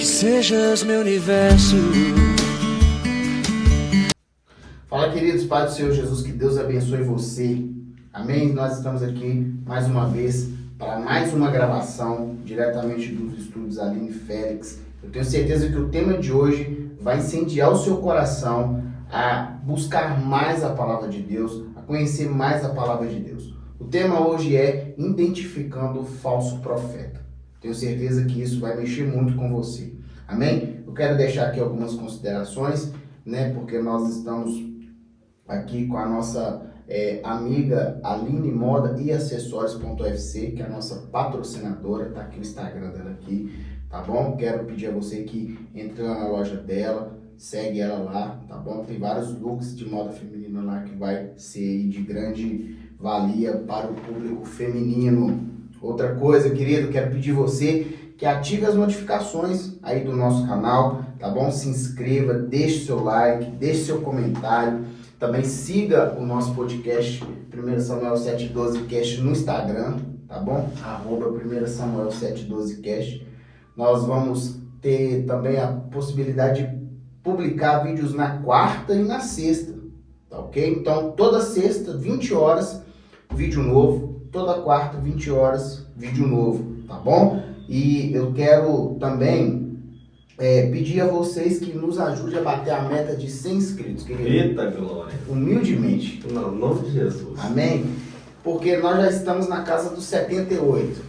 que sejas meu universo. Fala, queridos, Pai do Senhor Jesus, que Deus abençoe você. Amém? Nós estamos aqui mais uma vez para mais uma gravação diretamente dos estúdios Aline Félix. Eu tenho certeza que o tema de hoje vai incendiar o seu coração a buscar mais a palavra de Deus, a conhecer mais a palavra de Deus. O tema hoje é identificando o falso profeta. Tenho certeza que isso vai mexer muito com você. Amém? Eu quero deixar aqui algumas considerações, porque nós estamos aqui com a nossa amiga Aline Moda e Acessórios.ufc, que é a nossa patrocinadora. Tá aqui o Instagram dela aqui, tá bom? Quero pedir a você que entre lá na loja dela, segue ela lá, tá bom? Tem vários looks de moda feminina lá que vai ser de grande valia para o público feminino. Outra coisa, querido, quero pedir você que ative as notificações aí do nosso canal, tá bom? Se inscreva, deixe seu like, deixe seu comentário. Também siga o nosso podcast 1 Samuel 712 Cast no Instagram, tá bom? @1 Samuel 712 Cast. Nós vamos ter também a possibilidade de publicar vídeos na quarta e na sexta, tá ok? Então, toda sexta, 20 horas, vídeo novo. Toda quarta, 20 horas, vídeo novo, tá bom? E eu quero também pedir a vocês que nos ajudem a bater a meta de 100 inscritos, querido. Eita glória! Humildemente. No nome de Jesus. Amém? Porque nós já estamos na casa dos 78.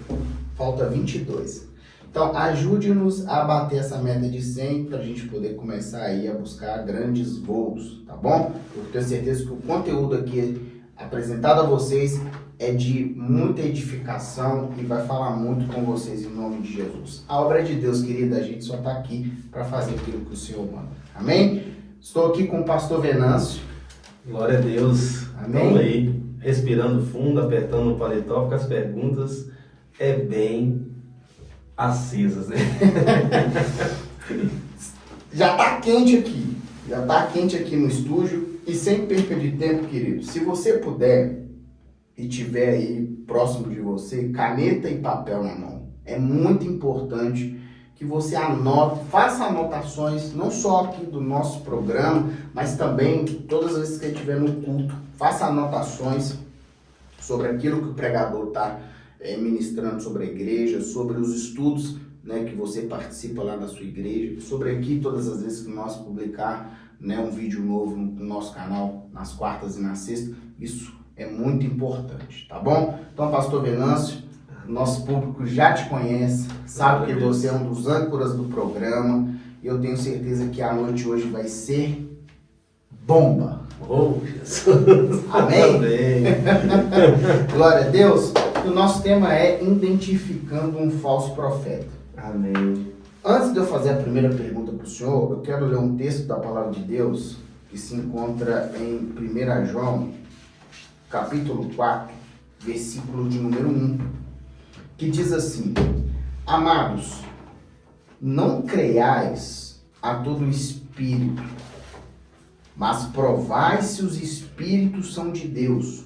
Falta 22. Então, ajude-nos a bater essa meta de 100 para a gente poder começar aí a buscar grandes voos, tá bom? Eu tenho certeza que o conteúdo aqui apresentado a vocês é de muita edificação e vai falar muito com vocês em nome de Jesus. A obra é de Deus, querida, a gente só está aqui para fazer aquilo que o Senhor manda. Amém? Estou aqui com o pastor Venâncio. Glória a Deus. Amém? Estamos aí, respirando fundo, apertando o paletó, porque as perguntas bem acesas, né? Já está quente aqui. Já está quente aqui no estúdio. E sem perca de tempo, querido, se você puder e tiver aí próximo de você, caneta e papel na mão, é muito importante que você anote, faça anotações, não só aqui do nosso programa, mas também todas as vezes que estiver no culto, faça anotações sobre aquilo que o pregador está ministrando sobre a igreja, sobre os estudos que você participa lá na sua igreja, sobre aqui todas as vezes que nós publicar um vídeo novo no nosso canal, nas quartas e na sexta, isso é muito importante, tá bom? Então, pastor Venâncio, nosso público já te conhece, sabe que você é um dos âncoras do programa, e eu tenho certeza que a noite hoje vai ser bomba. Oh, Jesus! Amém? Amém. Glória a Deus. O nosso tema é identificando um falso profeta. Amém. Antes de eu fazer a primeira pergunta para o senhor, eu quero ler um texto da palavra de Deus que se encontra em 1 João, capítulo 4, versículo de número 1, que diz assim: Amados, não creiais a todo espírito, mas provai se os espíritos são de Deus,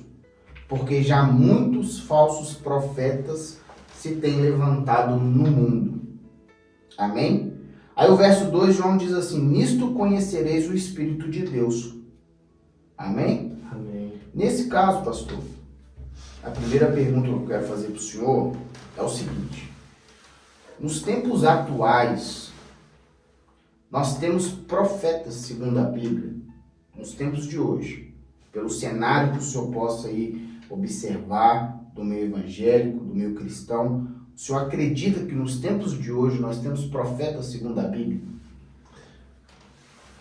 porque já muitos falsos profetas se têm levantado no mundo. Amém? Aí o verso 2, João diz assim: Nisto conhecereis o Espírito de Deus. Amém? Amém. Nesse caso, pastor, a primeira pergunta que eu quero fazer para o senhor é o seguinte: nos tempos atuais, nós temos profetas, segundo a Bíblia, nos tempos de hoje, pelo cenário que o senhor possa aí observar do meio evangélico, do meio cristão, o senhor acredita que nos tempos de hoje nós temos profetas, segundo a Bíblia?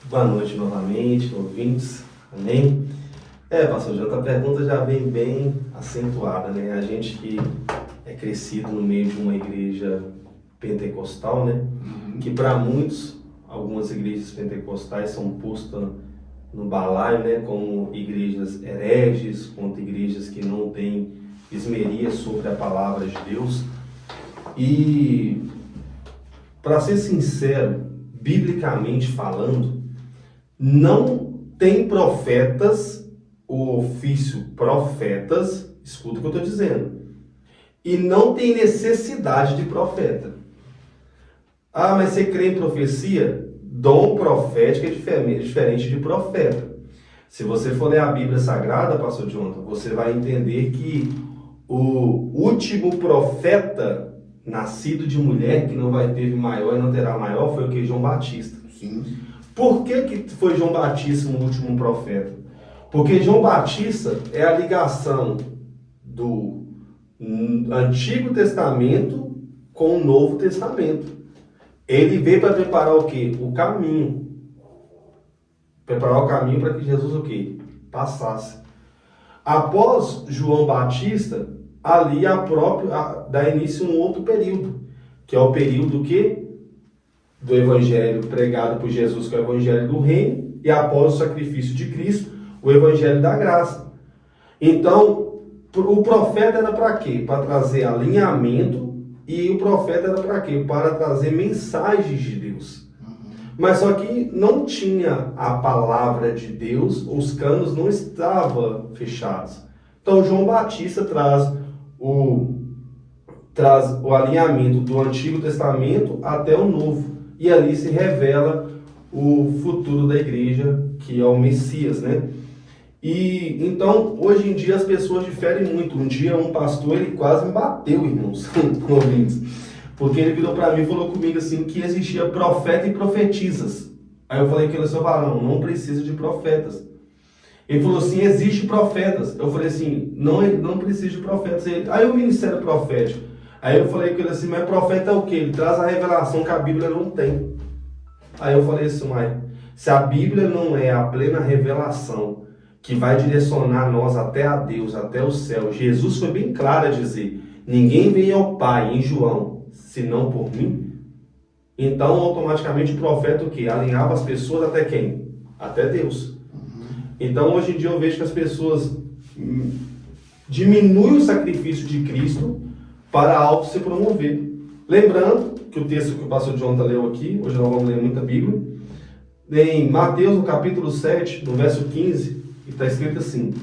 Boa noite novamente, ouvintes. Amém? Pastor Janta, a pergunta já vem bem acentuada, né? A gente que é crescido no meio de uma igreja pentecostal, né? Que para muitos, algumas igrejas pentecostais são postas no balaio, né? Como igrejas hereges, quanto igrejas que não têm esmeria sobre a palavra de Deus. E, para ser sincero, biblicamente falando, não tem profetas, o ofício profetas, escuta o que eu estou dizendo, e não tem necessidade de profeta. Ah, mas você crê em profecia? Dom profético é diferente de profeta. Se você for ler a Bíblia Sagrada, pastor Jonathan, você vai entender que o último profeta nascido de mulher, que não vai ter maior e não terá maior, foi o que? João Batista. Sim. Por que foi João Batista o último profeta? Porque João Batista é a ligação do Antigo Testamento com o Novo Testamento. Ele veio para preparar o quê? O caminho. Preparar o caminho para que Jesus o quê? Passasse. Após João Batista, ali dá início a um outro período, que é o período que do evangelho pregado por Jesus, que é o evangelho do reino, e após o sacrifício de Cristo, o evangelho da graça. Então, o profeta era para quê? Para trazer alinhamento, e o profeta era para quê? Para trazer mensagens de Deus. Mas só que não tinha a palavra de Deus, os canos não estavam fechados. Então João Batista traz o alinhamento do Antigo Testamento até o Novo. E ali se revela o futuro da igreja, que é o Messias, né? E então, hoje em dia as pessoas diferem muito. Um dia um pastor, ele quase me bateu, irmãos, ouvintes. Porque ele virou para mim e falou comigo assim, que existia profeta e profetisas. Aí eu falei que ele só falou, não precisa de profetas. Ele falou assim, existe profetas. Eu falei assim, não precisa de profetas. Aí o ministério profético. Aí eu falei com ele assim, mas profeta é o quê? Ele traz a revelação que a Bíblia não tem. Aí eu falei assim, mas se a Bíblia não é a plena revelação que vai direcionar nós até a Deus, até o céu, Jesus foi bem claro a dizer, ninguém vem ao Pai, em João, senão por mim. Então, automaticamente, o profeta o quê? Alinhava as pessoas até quem? Até Deus. Então, hoje em dia, eu vejo que as pessoas diminuem o sacrifício de Cristo para algo se promover. Lembrando que o texto que o pastor Jonathan leu aqui, hoje nós vamos ler muita Bíblia, em Mateus, no capítulo 7, no verso 15, está escrito assim,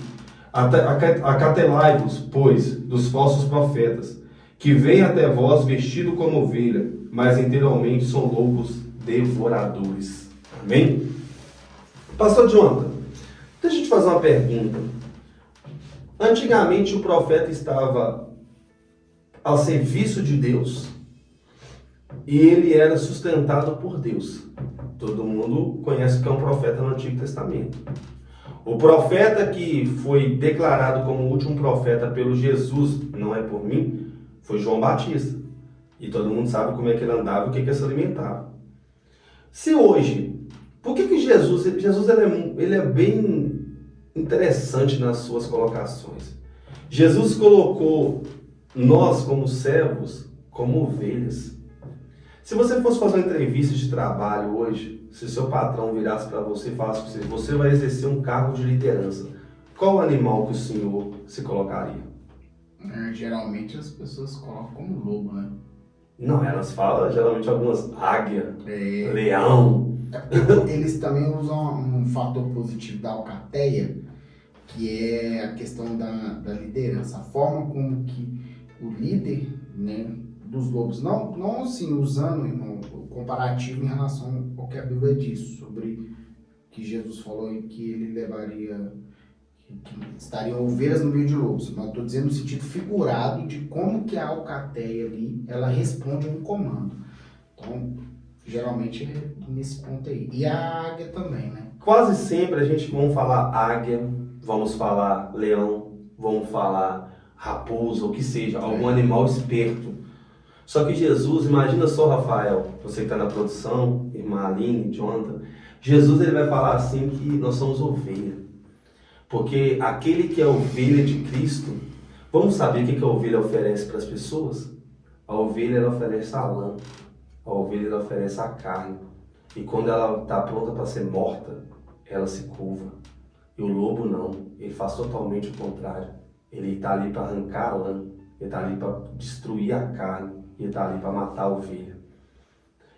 acatelai-vos, pois, dos falsos profetas, que vêm até vós vestido como ovelha, mas interiormente são lobos devoradores. Amém? Pastor Jonathan, deixa eu te fazer uma pergunta. Antigamente o profeta estava ao serviço de Deus e ele era sustentado por Deus. Todo mundo conhece que é um profeta no Antigo Testamento. O profeta que foi declarado como o último profeta pelo Jesus, não é por mim, foi João Batista. E todo mundo sabe como é que ele andava e o que ele se alimentava. Se hoje, por que Jesus ele é bem interessante nas suas colocações. Jesus colocou nós como servos, como ovelhas. Se você fosse fazer uma entrevista de trabalho hoje, se seu patrão virasse para você e falasse para você vai exercer um cargo de liderança, qual animal que o senhor se colocaria? Geralmente as pessoas colocam como lobo, né? Não, elas falam geralmente algumas águia, leão. Eles também usam um fator positivo da alcateia, que é a questão da liderança, a forma como que o líder, né, dos lobos, não assim usando, irmão, o comparativo em relação ao que a Bíblia diz sobre que Jesus falou em que ele levaria, que estariam ovelhas no meio de lobos. Mas estou dizendo no sentido figurado de como que a alcateia ali, ela responde a um comando. Então, geralmente é nesse ponto aí. E a águia também, né? Quase sempre a gente vamos falar águia, vamos falar leão, vamos falar raposa, ou que seja, algum animal esperto. Só que Jesus, imagina só, Rafael, você que está na produção, irmã Aline, Jonathan, Jesus ele vai falar assim que nós somos ovelha. Porque aquele que é ovelha de Cristo, vamos saber o que a ovelha oferece para as pessoas? A ovelha ela oferece a lã, a ovelha ela oferece a carne. E quando ela está pronta para ser morta, ela se curva. E o lobo não, ele faz totalmente o contrário. Ele está ali para arrancar a lã, ele está ali para destruir a carne, ele está ali para matar a ovelha.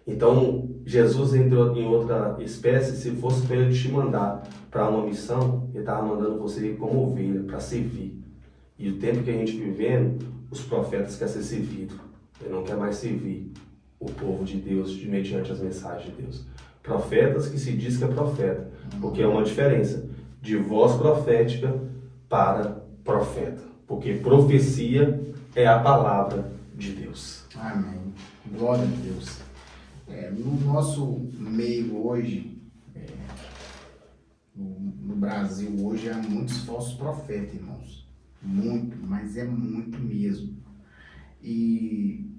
Então, Jesus entrou em outra espécie, se fosse para ele te mandar para uma missão, ele estava mandando você ir como ovelha, para servir. E o tempo que a gente vivendo, os profetas querem ser servidos, ele não quer mais servir, o povo de Deus mediante as mensagens de Deus. Profetas que se diz que é profeta, porque é uma diferença de voz profética para profeta, porque profecia é a palavra de Deus. Amém. Glória a Deus. No nosso meio hoje, no Brasil hoje, há muitos falsos profetas, irmãos. Muito, mas é muito mesmo. E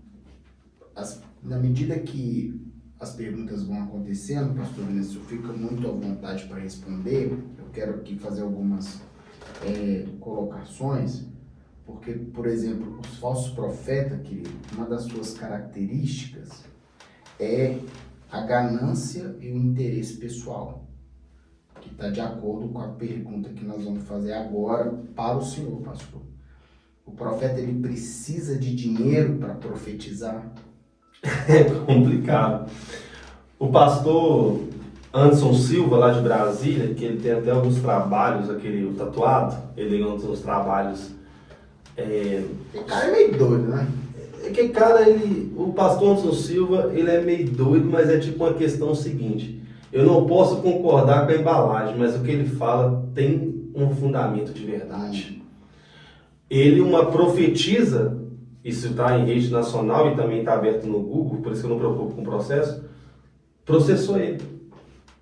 na medida que as perguntas vão acontecendo, pastor Vinícius, fica muito à vontade para responder. Eu quero aqui fazer algumas colocações, porque, por exemplo, os falsos profetas, querido, uma das suas características é a ganância e o interesse pessoal, que está de acordo com a pergunta que nós vamos fazer agora para o senhor, pastor. O profeta, ele precisa de dinheiro para profetizar? É complicado. O pastor Anderson Silva, lá de Brasília, que ele tem até alguns trabalhos, o tatuado, ele tem uns trabalhos... Esse cara é meio doido, né? Que cara, o pastor Anderson Silva, ele é meio doido, mas é tipo uma questão seguinte: eu não posso concordar com a embalagem, mas o que ele fala tem um fundamento de verdade. Ele profetiza, isso está em rede nacional e também está aberto no Google, por isso que eu não me preocupo com o processo, processou ele,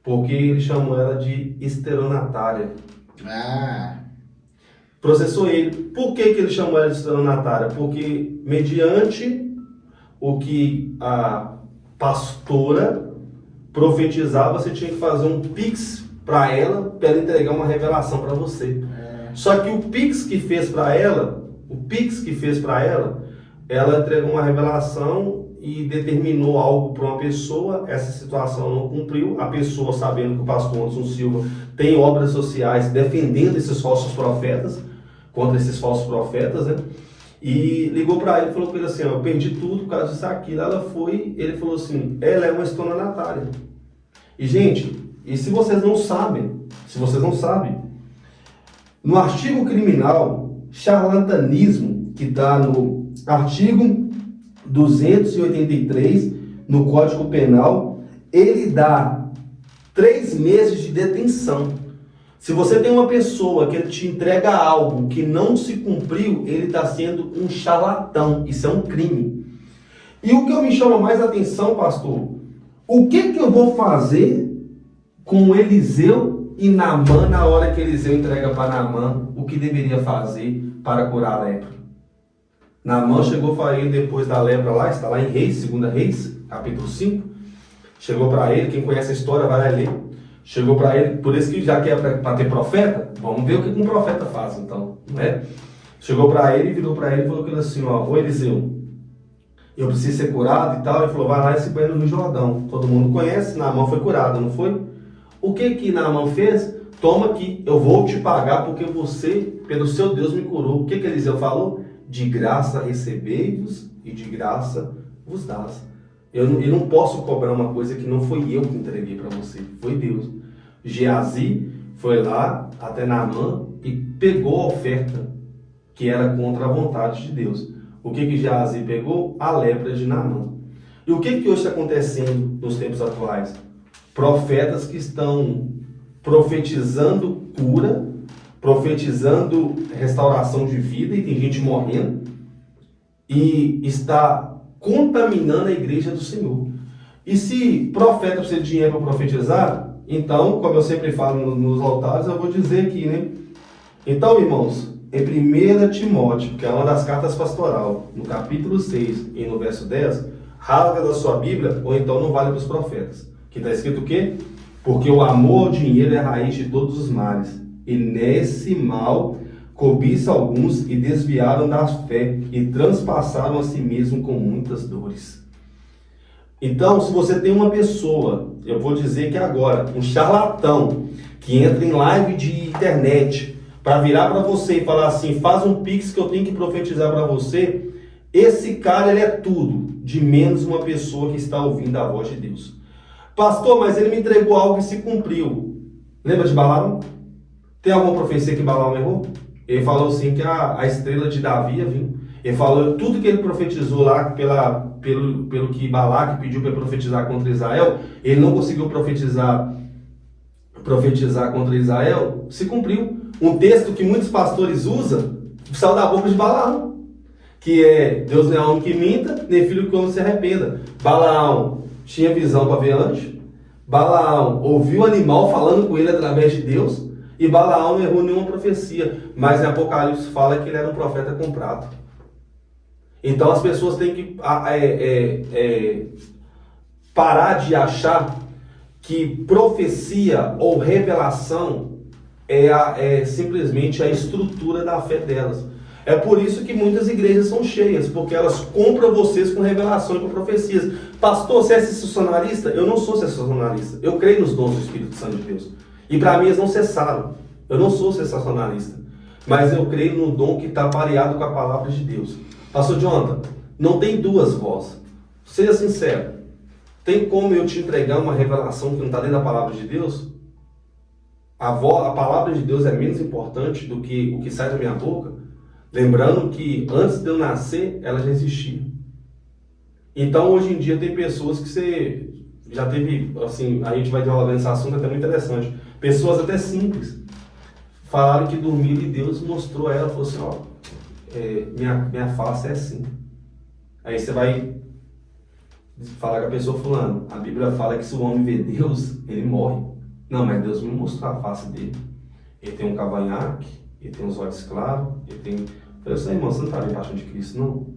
porque ele chamou ela de estelionatária. Processou ele. Por que ele chamou ela de estelionatária? Porque mediante o que a pastora profetizava, você tinha que fazer um pix para ela entregar uma revelação para você. Só que o pix que fez para ela, ela entregou uma revelação e determinou algo para uma pessoa, essa situação não cumpriu, a pessoa, sabendo que o pastor Anderson Silva tem obras sociais defendendo esses falsos profetas, contra esses falsos profetas, né? E ligou para ele e falou com ele assim: eu perdi tudo por causa disso aqui. Ele falou assim: ela é uma estelionatária. E gente, se vocês não sabem, no artigo criminal, charlatanismo, que está no artigo 283, no Código Penal, ele dá 3 meses de detenção. Se você tem uma pessoa que ele te entrega algo que não se cumpriu, ele está sendo um charlatão. Isso é um crime. E o que me chama mais atenção, pastor, o que eu vou fazer com Eliseu e Naamã na hora que Eliseu entrega para Naamã o que deveria fazer para curar a lepra? Naamã chegou para ele depois da lepra lá, está lá em Reis, 2 Reis, capítulo 5. Chegou para ele, quem conhece a história vai lá ler. Chegou para ele, por isso que já que é para ter profeta, vamos ver o que um profeta faz então, né? Chegou para ele, virou para ele e falou assim: ô Eliseu, eu preciso ser curado e tal. Ele falou: vai lá e se banha no Rio Jordão. Todo mundo conhece, Naamã foi curado, não foi? O que Naamã fez? Toma aqui, eu vou te pagar porque você, pelo seu Deus, me curou. O que Eliseu falou? De graça recebei-vos e de graça vos dás. Eu não posso cobrar uma coisa que não foi eu que entreguei para você, foi Deus. Geazi foi lá até Naamã e pegou a oferta que era contra a vontade de Deus. O que Geazi pegou? A lepra de Naamã. E o que hoje está acontecendo nos tempos atuais? Profetas que estão profetizando cura, profetizando restauração de vida, e tem gente morrendo, e está contaminando a igreja do Senhor. E se profeta precisa de dinheiro para profetizar, então, como eu sempre falo nos altares, eu vou dizer aqui, né? Então, irmãos, em 1 Timóteo, que é uma das cartas pastoral, no capítulo 6 e no verso 10, rasga da sua Bíblia, ou então não vale para os profetas. Que está escrito o quê? Porque o amor ao dinheiro é a raiz de todos os males, e nesse mal cobiça alguns e desviaram da fé e transpassaram a si mesmo com muitas dores. Então, se você tem uma pessoa, eu vou dizer que agora, um charlatão, que entra em live de internet para virar para você e falar assim: faz um pix que eu tenho que profetizar para você, esse cara, ele é tudo de menos uma pessoa que está ouvindo a voz de Deus. Pastor, mas ele me entregou algo que se cumpriu. Lembra de Balaão? Tem alguma profecia que Balaão errou? Ele falou assim que a estrela de Davi ia vir. Ele falou tudo que ele profetizou lá pelo que Balaque pediu para profetizar contra Israel, ele não conseguiu profetizar contra Israel, se cumpriu. Um texto que muitos pastores usam, saiu da boca de Balaão, que é: Deus não é homem que minta, nem filho que homem se arrependa. Balaão tinha visão para ver anjo, Balaão ouviu o animal falando com ele através de Deus, e Balaão não errou nenhuma profecia, mas em Apocalipse fala que ele era um profeta comprado. Então as pessoas têm que parar de achar que profecia ou revelação é simplesmente a estrutura da fé delas. É por isso que muitas igrejas são cheias, porque elas compram vocês com revelação e com profecias. Pastor, você é sensacionalista? Eu não sou sensacionalista. Eu creio nos dons do Espírito Santo de Deus. E para mim eles não cessaram. Eu não sou sensacionalista. Mas eu creio no dom que está pareado com a palavra de Deus. Pastor Jonathan, não tem duas vozes. Seja sincero. Tem como eu te entregar uma revelação que não está dentro da palavra de Deus? A palavra de Deus é menos importante do que o que sai da minha boca? Lembrando que antes de eu nascer, ela já existia. Então, hoje em dia, tem pessoas que você já teve, assim, a gente vai dialogar nesse assunto, até muito interessante. Pessoas até simples falaram que dormiram e Deus mostrou a ela, falou assim: ó, minha face é assim. Aí você vai falar com a pessoa falando: a Bíblia fala que se o homem vê Deus, ele morre. Não, mas Deus me mostrou a face dele. Ele tem um cavanhaque, ele tem os olhos claros, ele tem... Eu falei assim: irmão, você não está debaixo de Cristo, não?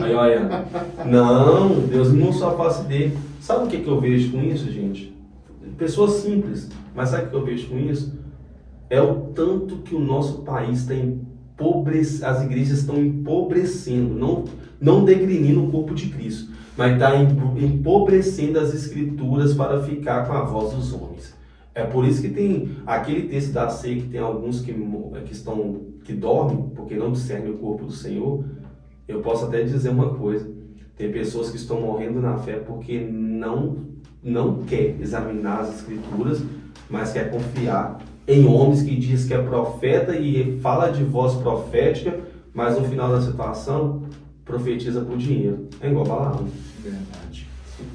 Aí, olha, não, Deus me mostrou a face dele. Sabe o que eu vejo com isso, gente? Pessoas simples, mas sabe o que eu vejo com isso? É o tanto que o nosso país está empobrecendo, as igrejas estão empobrecendo, não degrinindo o corpo de Cristo, mas está empobrecendo as escrituras para ficar com a voz dos homens. É por isso que tem aquele texto da ceia, que tem alguns que dormem, porque não discernem o corpo do Senhor. Eu posso até dizer uma coisa: tem pessoas que estão morrendo na fé porque não quer examinar as escrituras, mas quer confiar em homens que diz que é profeta e fala de voz profética, mas no final da situação profetiza por dinheiro. É igual Balaão. Verdade.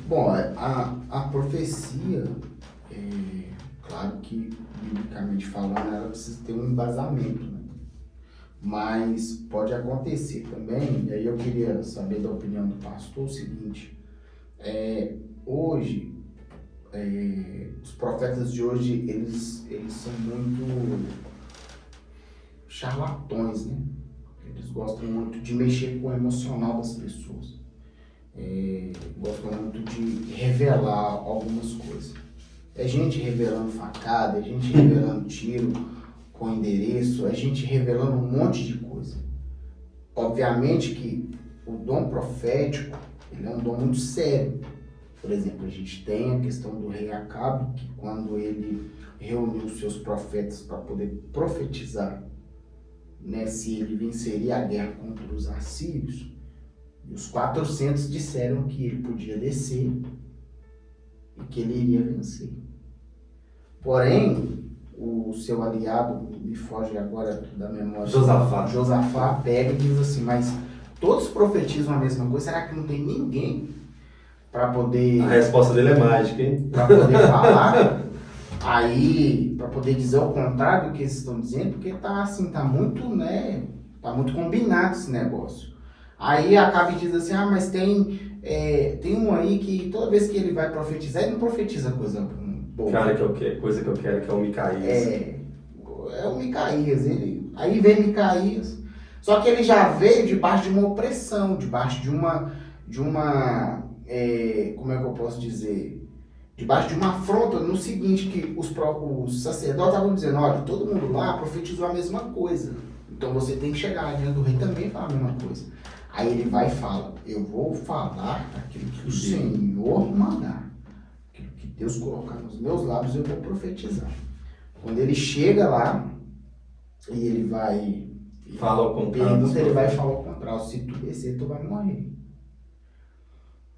Bom, a profecia, claro que, biblicamente falando, ela precisa ter um embasamento, né? Mas pode acontecer também, e aí eu queria saber da opinião do pastor o seguinte: hoje, os profetas de hoje, eles são muito charlatões, né? Eles gostam muito de mexer com o emocional das pessoas. Gostam muito de revelar algumas coisas. É gente revelando facada, é gente revelando tiro com endereço, é gente revelando um monte de coisa. Obviamente que o dom profético, ele é um dom muito sério. Por exemplo, a gente tem a questão do rei Acabe, que quando ele reuniu os seus profetas para poder profetizar, né, se ele venceria a guerra contra os assírios, e os 400 disseram que ele podia descer e que ele iria vencer. Porém, o seu aliado, me foge agora da memória, Josafá pega e diz assim: mas todos profetizam a mesma coisa, será que não tem ninguém para poder... A resposta dele é mágica, hein? Para poder falar, aí, para poder dizer o contrário do que eles estão dizendo, porque tá assim, tá muito, né, tá muito combinado esse negócio. Aí Acabe diz assim: mas tem um aí que toda vez que ele vai profetizar, ele não profetiza coisa boa. Cara, coisa que eu quero, que é o Micaías. É o Micaías. Aí vem Micaías. Só que ele já veio debaixo de uma opressão, debaixo de uma como é que eu posso dizer? Debaixo de uma afronta, no seguinte, que os sacerdotes estavam dizendo: olha, todo mundo lá profetizou a mesma coisa. Então você tem que chegar diante do rei também e falar a mesma coisa. Aí ele vai e fala: eu vou falar aquilo que o Senhor mandar. Aquilo que Deus colocar nos meus lábios, eu vou profetizar. Quando ele chega lá, e ele vai... Fala ao contrário. Ele vai falar ao contrário: se tu descer, tu vai morrer.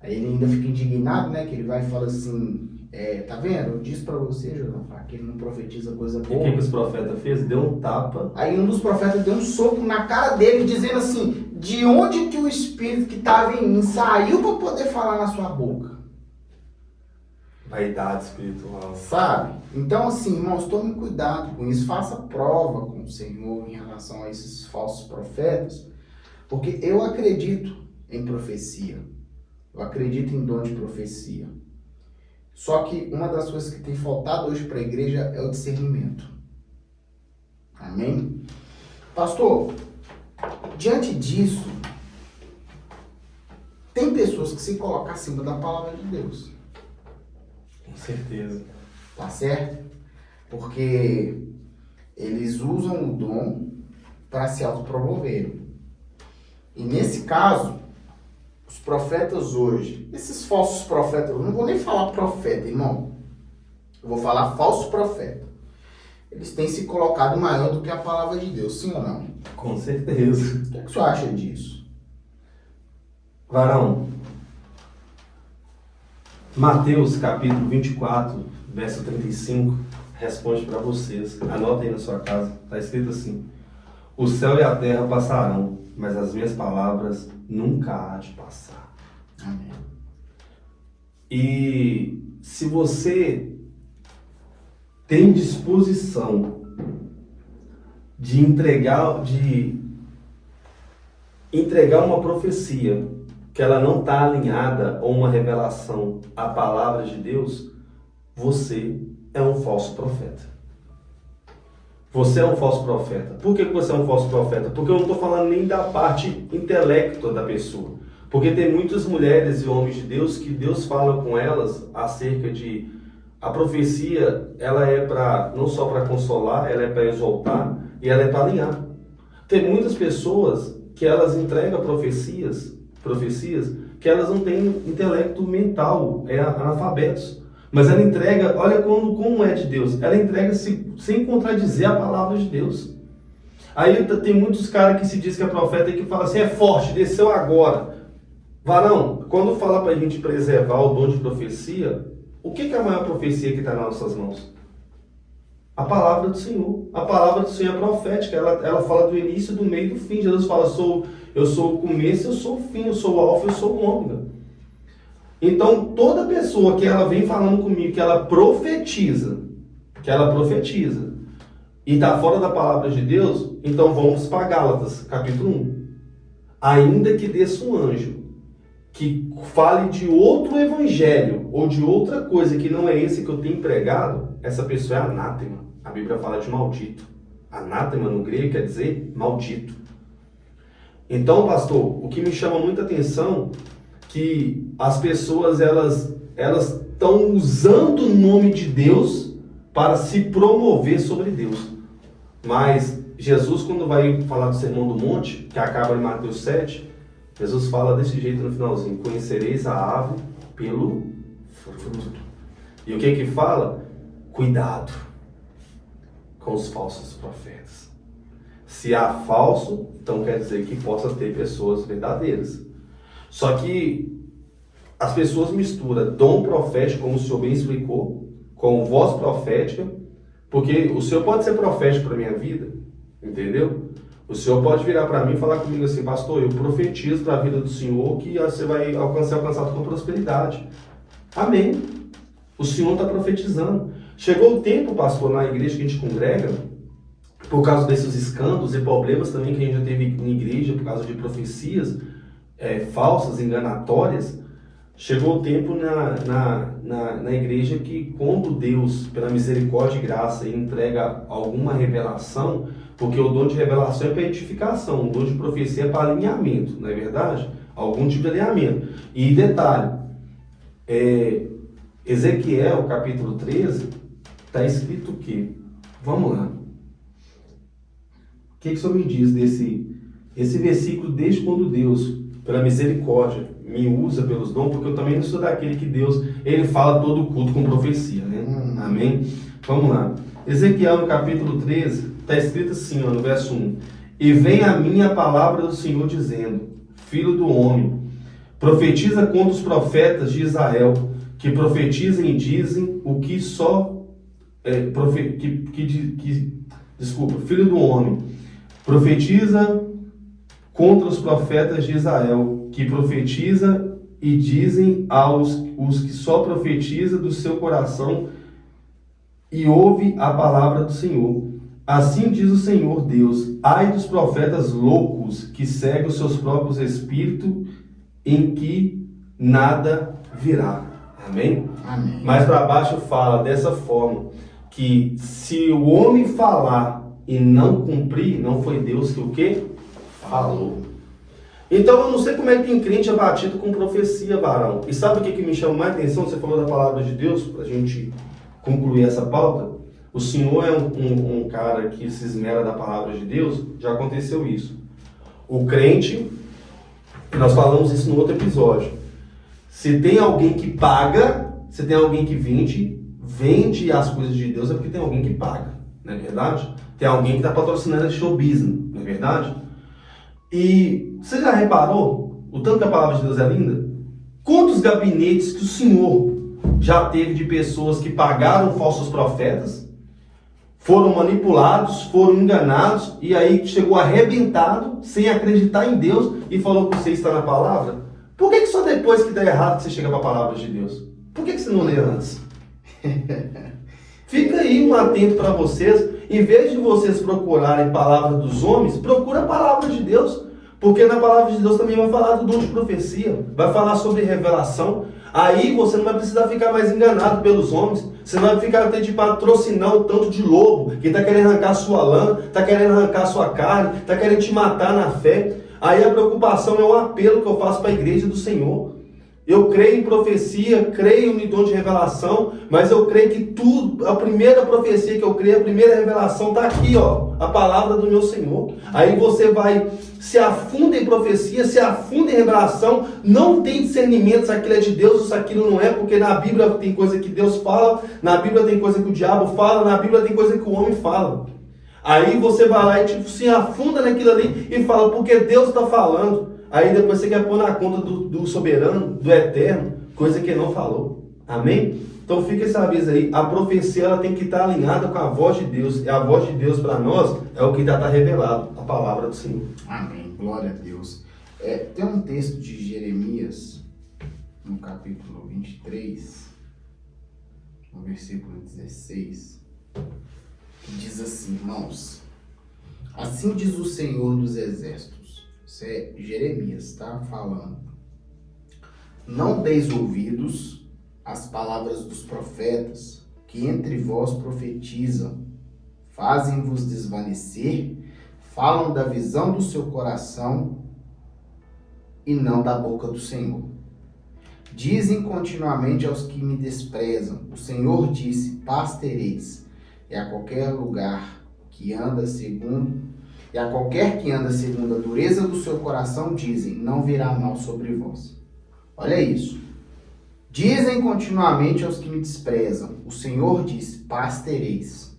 Aí ele ainda fica indignado, né? Que ele vai e fala assim: tá vendo? Eu disse pra você, Josafá, que ele não profetiza coisa E o boa. que os profetas fez? Deu um tapa. Aí um dos profetas deu um soco na cara dele, dizendo assim, de onde que o espírito que estava em mim saiu para poder falar na sua boca? Vaidade espiritual. Sabe? Então assim, irmãos, tome cuidado com isso, faça prova com o Senhor em relação a esses falsos profetas, porque eu acredito em profecia, eu acredito em dom de profecia. Só que uma das coisas que tem faltado hoje para a igreja é o discernimento. Amém? Pastor, diante disso, tem pessoas que se colocam acima da palavra de Deus. Com certeza. Tá certo? Porque eles usam o dom para se autopromoverem. E nesse caso, os profetas hoje, esses falsos profetas, eu não vou nem falar profeta, irmão. Eu vou falar falso profeta. Eles têm se colocado maior do que a palavra de Deus, sim ou não? Com certeza. O que você acha disso? Varão, Mateus capítulo 24, verso 35, responde para vocês. Anota aí na sua casa. Está escrito assim: o céu e a terra passarão, mas as minhas palavras nunca há de passar. Amém. E se você tem disposição de entregar uma profecia que ela não está alinhada ou uma revelação à palavra de Deus, você é um falso profeta. Você é um falso profeta. Por que você é um falso profeta? Porque eu não estou falando nem da parte intelectual da pessoa. Porque tem muitas mulheres e homens de Deus que Deus fala com elas acerca de a profecia, ela é para não só para consolar, ela é para exaltar e ela é para alinhar. Tem muitas pessoas que elas entregam profecias que elas não têm intelecto mental, analfabetos. Mas ela entrega, olha como é de Deus, ela entrega sem contradizer a palavra de Deus. Aí tem muitos caras que se diz que é profeta e que fala assim, é forte, desceu agora. Varão, quando fala para a gente preservar o dom de profecia, o que é a maior profecia que está nas nossas mãos? A palavra do Senhor. A palavra do Senhor é profética, ela fala do início, do meio e do fim. Jesus fala, eu sou o começo, eu sou o fim, eu sou o alfa, eu sou o ômega. Então, toda pessoa que ela vem falando comigo, que ela profetiza, e está fora da palavra de Deus, então vamos para Gálatas, capítulo 1. Ainda que desça um anjo, que fale de outro evangelho, ou de outra coisa que não é esse que eu tenho pregado, essa pessoa é anátema. A Bíblia fala de maldito. Anátema no grego quer dizer maldito. Então, pastor, o que me chama muita atenção que as pessoas elas estão usando o nome de Deus para se promover sobre Deus. Mas Jesus, quando vai falar do Sermão do Monte, que acaba em Mateus 7, Jesus fala desse jeito no finalzinho: conhecereis a árvore pelo fruto. E o que fala? Cuidado com os falsos profetas. Se há falso, então quer dizer que possa ter pessoas verdadeiras. Só que as pessoas misturam dom profético, como o senhor bem explicou, com voz profética, porque o senhor pode ser profético para a minha vida, entendeu? O senhor pode virar para mim e falar comigo assim, pastor, eu profetizo para a vida do senhor que você vai ser alcançado com prosperidade. Amém. O senhor está profetizando. Chegou o tempo, pastor, na igreja que a gente congrega, por causa desses escândalos e problemas também que a gente já teve em igreja, por causa de profecias falsas, enganatórias, chegou o tempo na igreja que quando Deus, pela misericórdia e graça, entrega alguma revelação, porque o dom de revelação é para edificação, o dom de profecia é para alinhamento, não é verdade? Algum tipo de alinhamento. E detalhe, Ezequiel, capítulo 13, está escrito o quê? Vamos lá. O que o senhor me diz esse versículo, desde quando Deus, pela misericórdia, me usa pelos dons, porque eu também não sou daquele que Deus, ele fala todo o culto com profecia, né? Amém? Vamos lá. Ezequiel, no capítulo 13, está escrito assim, no verso 1. E vem a mim a palavra do Senhor dizendo, filho do homem, profetiza contra os profetas de Israel, que profetizam e dizem o que só desculpa, filho do homem, profetiza contra os profetas de Israel, que profetiza e dizem aos os que só profetiza do seu coração e ouve a palavra do Senhor. Assim diz o Senhor Deus: ai dos profetas loucos que seguem os seus próprios espíritos, em que nada virá. Amém? Amém. Mais para baixo fala dessa forma, que se o homem falar e não cumprir, não foi Deus que o quê? Falou. Então eu não sei como é que tem crente abatido com profecia, varão. E sabe o que me chama mais atenção? Você falou da palavra de Deus, para a gente concluir essa pauta. O senhor é um cara que se esmera da palavra de Deus. Já aconteceu isso. O crente, nós falamos isso no outro episódio. Se tem alguém que paga, se tem alguém que vende as coisas de Deus, é porque tem alguém que paga, não é verdade? Tem alguém que está patrocinando esse show business, não é verdade? E você já reparou o tanto que a palavra de Deus é linda? Quantos gabinetes que o Senhor já teve de pessoas que pagaram falsos profetas, foram manipulados, foram enganados, e aí chegou arrebentado, sem acreditar em Deus, e falou que você está na palavra? Por que só depois que dá errado você chega para a palavra de Deus? Por que você não lê antes? Fica aí um atento para vocês. Em vez de vocês procurarem palavra dos homens, procura a palavra de Deus. Porque na palavra de Deus também vai falar do dom de profecia, vai falar sobre revelação. Aí você não vai precisar ficar mais enganado pelos homens. Você não vai ficar tendo de patrocinar um tanto de lobo que está querendo arrancar sua lã, está querendo arrancar sua carne, está querendo te matar na fé. Aí a preocupação é um apelo que eu faço para a igreja do Senhor. Eu creio em profecia, creio no dom de revelação, mas eu creio que tudo, a primeira profecia que eu creio, a primeira revelação está aqui, ó, a palavra do meu Senhor. Aí você vai, se afunda em profecia, se afunda em revelação, não tem discernimento se aquilo é de Deus ou se aquilo não é, porque na Bíblia tem coisa que Deus fala, na Bíblia tem coisa que o diabo fala, na Bíblia tem coisa que o homem fala. Aí você vai lá e se afunda naquilo ali e fala, porque Deus está falando. Aí depois você quer pôr na conta do soberano, do eterno, coisa que ele não falou. Amém? Então fica esse aviso aí. A profecia ela tem que estar alinhada com a voz de Deus. E a voz de Deus para nós é o que já está revelado, a palavra do Senhor. Amém. Glória a Deus. Tem um texto de Jeremias, no capítulo 23, no versículo 16, que diz assim, irmãos: assim diz o Senhor dos Exércitos. Isso é Jeremias, tá? Falando. Não deis ouvidos às palavras dos profetas, que entre vós profetizam, fazem-vos desvanecer, falam da visão do seu coração e não da boca do Senhor. Dizem continuamente aos que me desprezam, o Senhor disse, paz tereis, e a qualquer lugar que anda segundo E a qualquer que anda segundo a dureza do seu coração, dizem, não virá mal sobre vós. Olha isso. Dizem continuamente aos que me desprezam, o Senhor diz, paz tereis.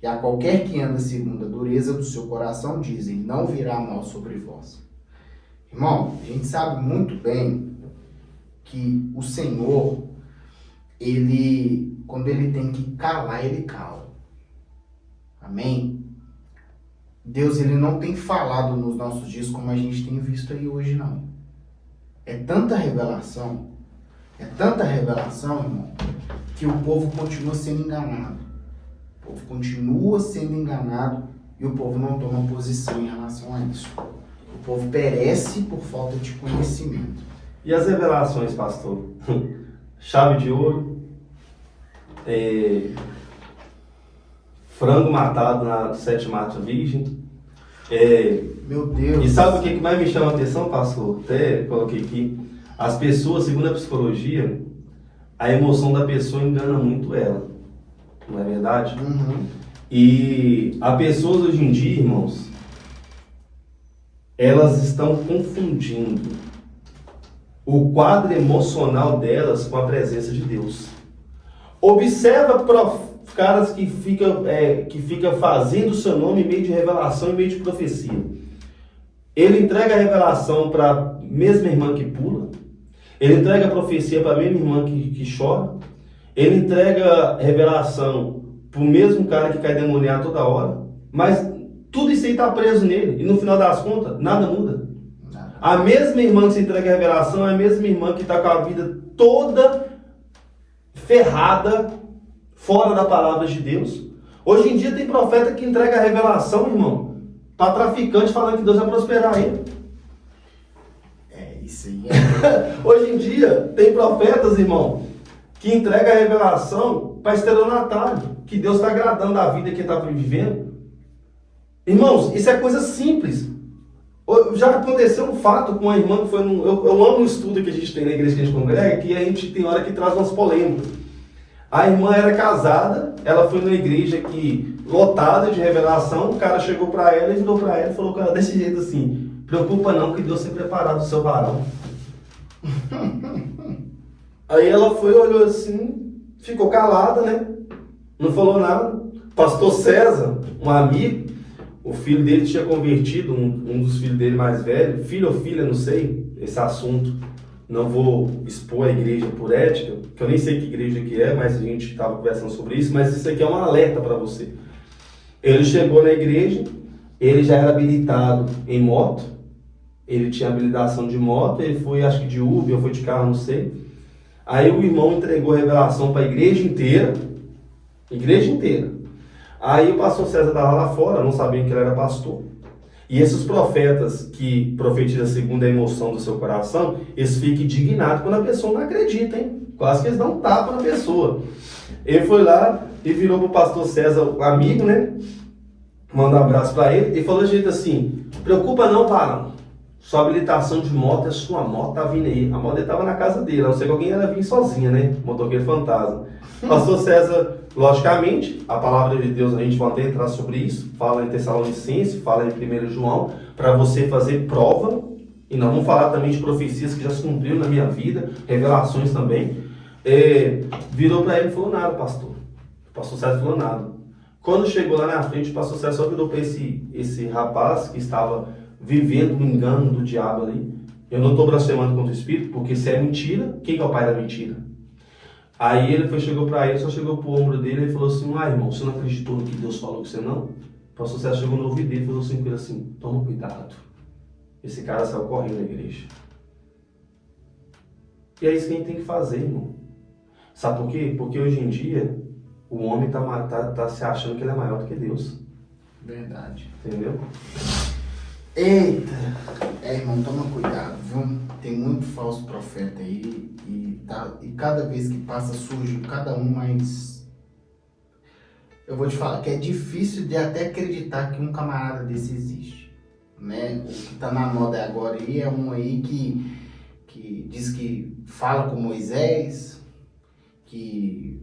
E a qualquer que anda segundo a dureza do seu coração, dizem, não virá mal sobre vós. Irmão, a gente sabe muito bem que o Senhor, quando ele tem que calar, ele cala. Amém? Deus, ele não tem falado nos nossos dias como a gente tem visto aí hoje, não. É tanta revelação, irmão, que o povo continua sendo enganado. O povo continua sendo enganado e o povo não toma posição em relação a isso. O povo perece por falta de conhecimento. E as revelações, pastor? Chave de ouro, frango matado na sétima virgem. Meu Deus. E sabe o que mais me chama a atenção, pastor? Até coloquei aqui. As pessoas, segundo a psicologia, a emoção da pessoa engana muito ela. Não é verdade? Uhum. E as pessoas hoje em dia, irmãos, elas estão confundindo o quadro emocional delas com a presença de Deus. Observa caras que fica fazendo o seu nome em meio de revelação, em meio de profecia. Ele entrega a revelação para a mesma irmã que pula. Ele entrega profecia para a mesma irmã que chora. Ele entrega revelação para o mesmo cara que cai demoniado toda hora. Mas tudo isso aí está preso nele. E no final das contas, nada muda. A mesma irmã que se entrega a revelação é a mesma irmã que está com a vida toda ferrada, fora da palavra de Deus. Hoje em dia tem profeta que entrega a revelação, irmão, para traficante falando que Deus vai prosperar ele. Isso aí Hoje em dia tem profetas, irmão, que entrega a revelação para estelionatário, que Deus está agradando a vida que ele está vivendo. Irmãos, isso é coisa simples. Já aconteceu um fato com uma irmã que foi num... Eu amo o estudo que a gente tem na igreja que a gente congrega, que a gente tem hora que traz umas polêmicas. A irmã era casada, ela foi numa igreja que lotada de revelação, o cara chegou para ela e virou para ela e falou com ela desse jeito assim: preocupa não que Deus tem preparado o seu varão. Aí ela foi, olhou assim, ficou calada, né? Não falou nada. Pastor César, um amigo, o filho dele tinha convertido, um dos filhos dele mais velho, filho ou filha, não sei, esse assunto. Não vou expor a igreja por ética, que eu nem sei que igreja que é, mas a gente estava conversando sobre isso, mas isso aqui é um alerta para você. Ele chegou na igreja, ele já era habilitado em moto, ele tinha habilitação de moto, ele foi, acho que de Uber, ou foi de carro, não sei. Aí o irmão entregou a revelação para a igreja inteira. Aí o pastor César estava lá fora, não sabia que ele era pastor. E esses profetas que profetizam segundo a emoção do seu coração, eles ficam indignados quando a pessoa não acredita, hein? Quase que eles dão um tapa na pessoa. Ele foi lá e virou para o pastor César, um amigo, né? Mandou um abraço para ele e falou de jeito assim: preocupa não, varão. Sua habilitação de moto é sua moto, tá vindo aí. A moto dele estava na casa dele, a não ser que alguém ia vir sozinha, né? Motoqueiro fantasma. Pastor César, logicamente, a palavra de Deus, a gente vai até entrar sobre isso, fala em Tessalonicenses, fala em 1 João, para você fazer prova, e nós vamos falar também de profecias que já se cumpriram na minha vida, revelações também. Virou para ele e falou nada, pastor. O pastor César falou nada. Quando chegou lá na frente, o pastor César só virou para esse rapaz que estava vivendo o engano do diabo ali. Eu não estou blasfemando contra o Espírito, porque se é mentira, quem que é o pai da mentira? Aí ele chegou para ele, só chegou pro ombro dele e falou assim: irmão, você não acreditou no que Deus falou com você não? O pastor César chegou no ouvido dele e falou assim com ele assim: toma cuidado. Esse cara saiu correndo da igreja. E é isso que a gente tem que fazer, irmão. Sabe por quê? Porque hoje em dia o homem tá se achando que ele é maior do que Deus. Verdade. Entendeu? Eita! Irmão, toma cuidado, viu? Tem muito falso profeta aí e cada vez que passa surge cada um mais... Eu vou te falar que é difícil de até acreditar que um camarada desse existe, né? O que tá na moda agora aí é um aí que diz que fala com Moisés, que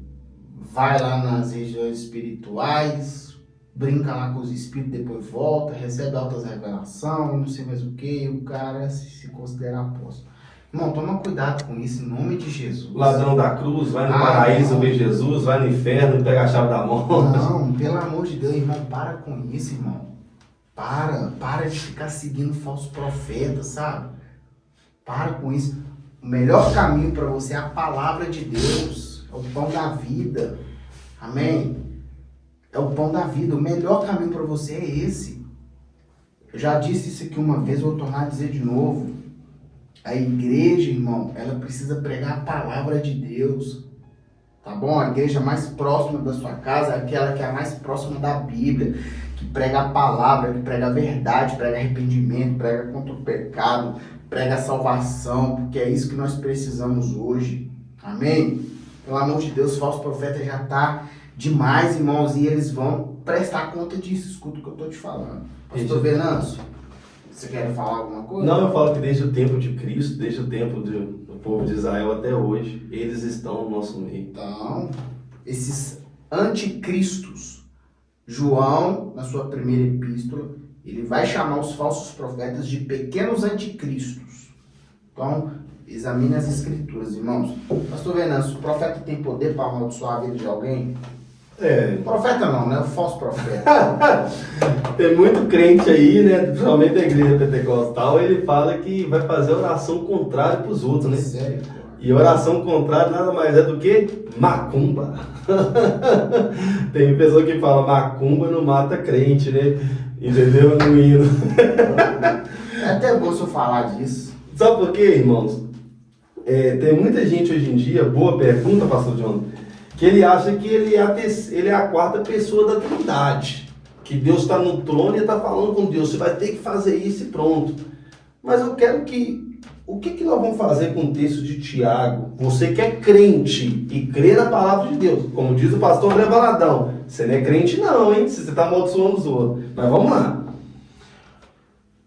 vai lá nas regiões espirituais, brinca lá com os espíritos, depois volta, recebe altas revelações, não sei mais o que, e o cara se considera apóstolo. Irmão, toma cuidado com isso, em nome de Jesus. Ladrão da cruz, vai no paraíso ver Jesus, vai no inferno e pega a chave da morte. Não, pelo amor de Deus, irmão, para com isso, irmão. Para de ficar seguindo falsos profetas, sabe? Para com isso. O melhor caminho para você é a palavra de Deus, é o pão da vida. Amém? É o pão da vida. O melhor caminho para você é esse. Eu já disse isso aqui uma vez, vou tornar a dizer de novo. A igreja, irmão, ela precisa pregar a palavra de Deus. Tá bom? A igreja mais próxima da sua casa é aquela que é a mais próxima da Bíblia, que prega a palavra, que prega a verdade, prega arrependimento, prega contra o pecado, prega a salvação, porque é isso que nós precisamos hoje. Amém? Pelo amor de Deus, falso profeta já tá demais, irmãos, e eles vão prestar conta disso. Escuta o que eu tô te falando. Pastor Venâncio, você quer falar alguma coisa? Não, eu falo que desde o tempo de Cristo, desde o tempo do povo de Israel até hoje, eles estão no nosso meio. Então, esses anticristos, João, na sua primeira epístola, ele vai chamar os falsos profetas de pequenos anticristos. Então, examine as escrituras, irmãos. Pastor Venâncio, o profeta tem poder para amaldiçoar a vida de alguém? Profeta não, né? O falso profeta. Tem muito crente aí, né? Principalmente da igreja pentecostal, ele fala que vai fazer oração contrária para os outros, né? Sério? E oração contrária nada mais é do que macumba. Tem pessoa que fala macumba não mata crente, né? Entendeu? No hino. É até bom se eu falar disso. Sabe por quê, irmãos? Tem muita gente hoje em dia, boa pergunta, pastor John, que ele acha que ele é a quarta pessoa da Trindade. Que Deus está no trono e está falando com Deus. Você vai ter que fazer isso e pronto. Mas eu quero que... O que nós vamos fazer com o texto de Tiago? Você que é crente e crê na palavra de Deus. Como diz o pastor André Valadão. Você não é crente não, hein? Se você está amaldiçoando os outros. Mas vamos lá.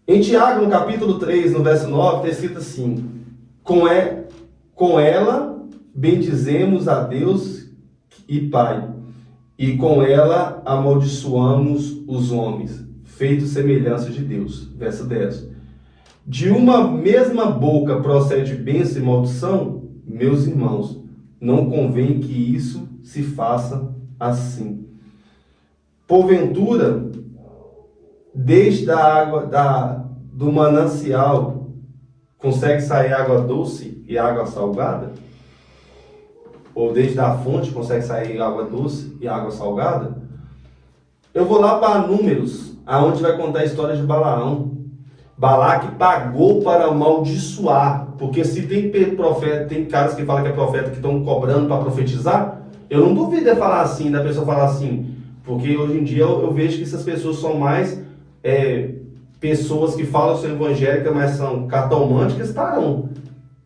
Em Tiago, no capítulo 3, no verso 9, está escrito assim. Com ela bendizemos a Deus e Pai. E com ela amaldiçoamos os homens, feitos semelhança de Deus. Verso 10. De uma mesma boca procede bênção e maldição, meus irmãos, não convém que isso se faça assim. Porventura, desde a água do manancial, consegue sair água doce e água salgada? Ou desde a fonte consegue sair água doce e água salgada? Eu vou lá para Números, aonde vai contar a história de Balaão. Balaque pagou para amaldiçoar, porque se tem profeta, tem caras que falam que é profeta que estão cobrando para profetizar, eu não duvido de falar assim, da pessoa falar assim, porque hoje em dia eu vejo que essas pessoas são mais pessoas que falam ser evangélicas, mas são cartomânticas, estarão,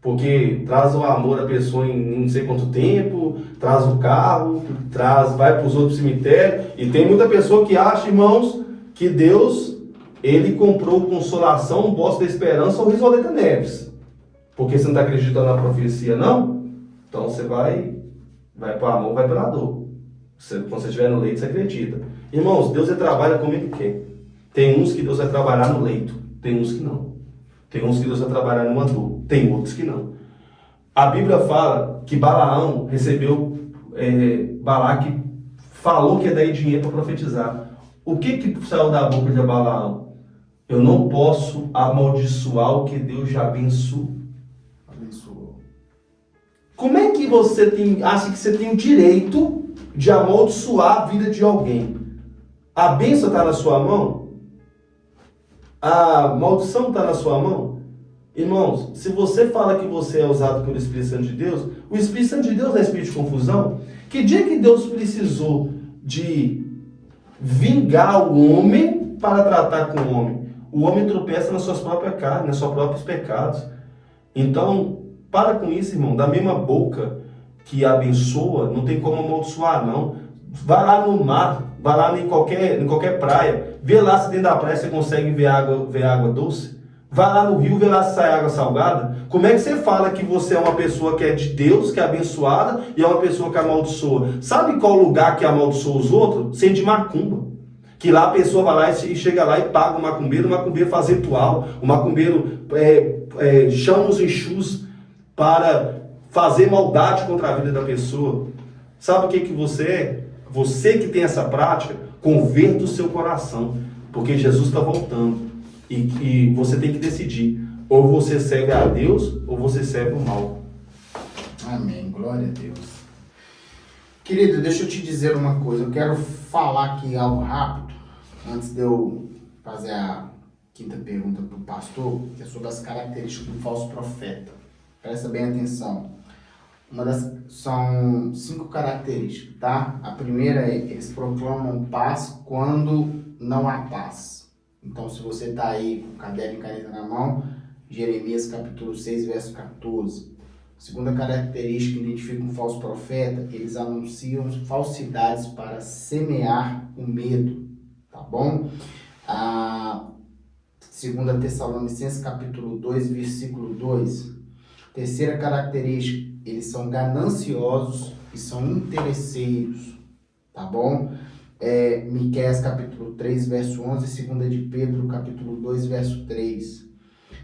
porque traz o amor à pessoa em não sei quanto tempo, traz o carro, vai para os outros cemitérios, e tem muita pessoa que acha, irmãos, que Deus... Ele comprou consolação, um posto da esperança ou Risoleta Neves. Porque você não está acreditando na profecia, não? Então você vai para o amor, vai pela dor. Quando você estiver no leito, você acredita. Irmãos, Deus trabalha como Ele quer. Tem uns que Deus vai trabalhar no leito, tem uns que não. Tem uns que Deus vai trabalhar numa dor, tem outros que não. A Bíblia fala que Balaão recebeu, Balaque falou que ia dar dinheiro para profetizar. O que saiu da boca de Balaão? Eu não posso amaldiçoar o que Deus já abençoou. Como é que você acha que você tem o direito de amaldiçoar a vida de alguém? A bênção está na sua mão? A maldição está na sua mão? Irmãos, se você fala que você é usado pelo Espírito Santo de Deus, o Espírito Santo de Deus não é espírito de confusão? Que dia que Deus precisou de vingar o homem para tratar com o homem? O homem tropeça nas suas próprias carnes, nos seus próprios pecados. Então, para com isso, irmão. Da mesma boca que abençoa, não tem como amaldiçoar, não. Vai lá no mar, vai lá em qualquer praia, vê lá se dentro da praia você consegue ver água doce. Vai lá no rio, vê lá se sai água salgada. Como é que você fala que você é uma pessoa que é de Deus, que é abençoada, e é uma pessoa que amaldiçoa? Sabe qual lugar que amaldiçoa os outros? Sem de macumba. Que lá a pessoa vai lá e chega lá e paga o macumbeiro faz ritual, o macumbeiro chama os exus para fazer maldade contra a vida da pessoa. Sabe o que você é? Você que tem essa prática, converta o seu coração, porque Jesus está voltando. E você tem que decidir, ou você serve a Deus, ou você serve o mal. Amém, glória a Deus. Querido, deixa eu te dizer uma coisa, eu quero falar aqui algo rápido, antes de eu fazer a quinta pergunta para o pastor, que é sobre as características do falso profeta. Presta bem atenção. São 5 características, tá? A primeira é, eles proclamam paz quando não há paz. Então, se você está aí com caderno e caneta na mão, Jeremias capítulo 6, verso 14. A segunda característica que identifica um falso profeta, eles anunciam falsidades para semear o medo, tá bom? A segunda Tessalonicenses capítulo 2, versículo 2. Terceira característica, eles são gananciosos e são interesseiros, tá bom? Miqueias capítulo 3, verso 11, 2 de Pedro capítulo 2, verso 3.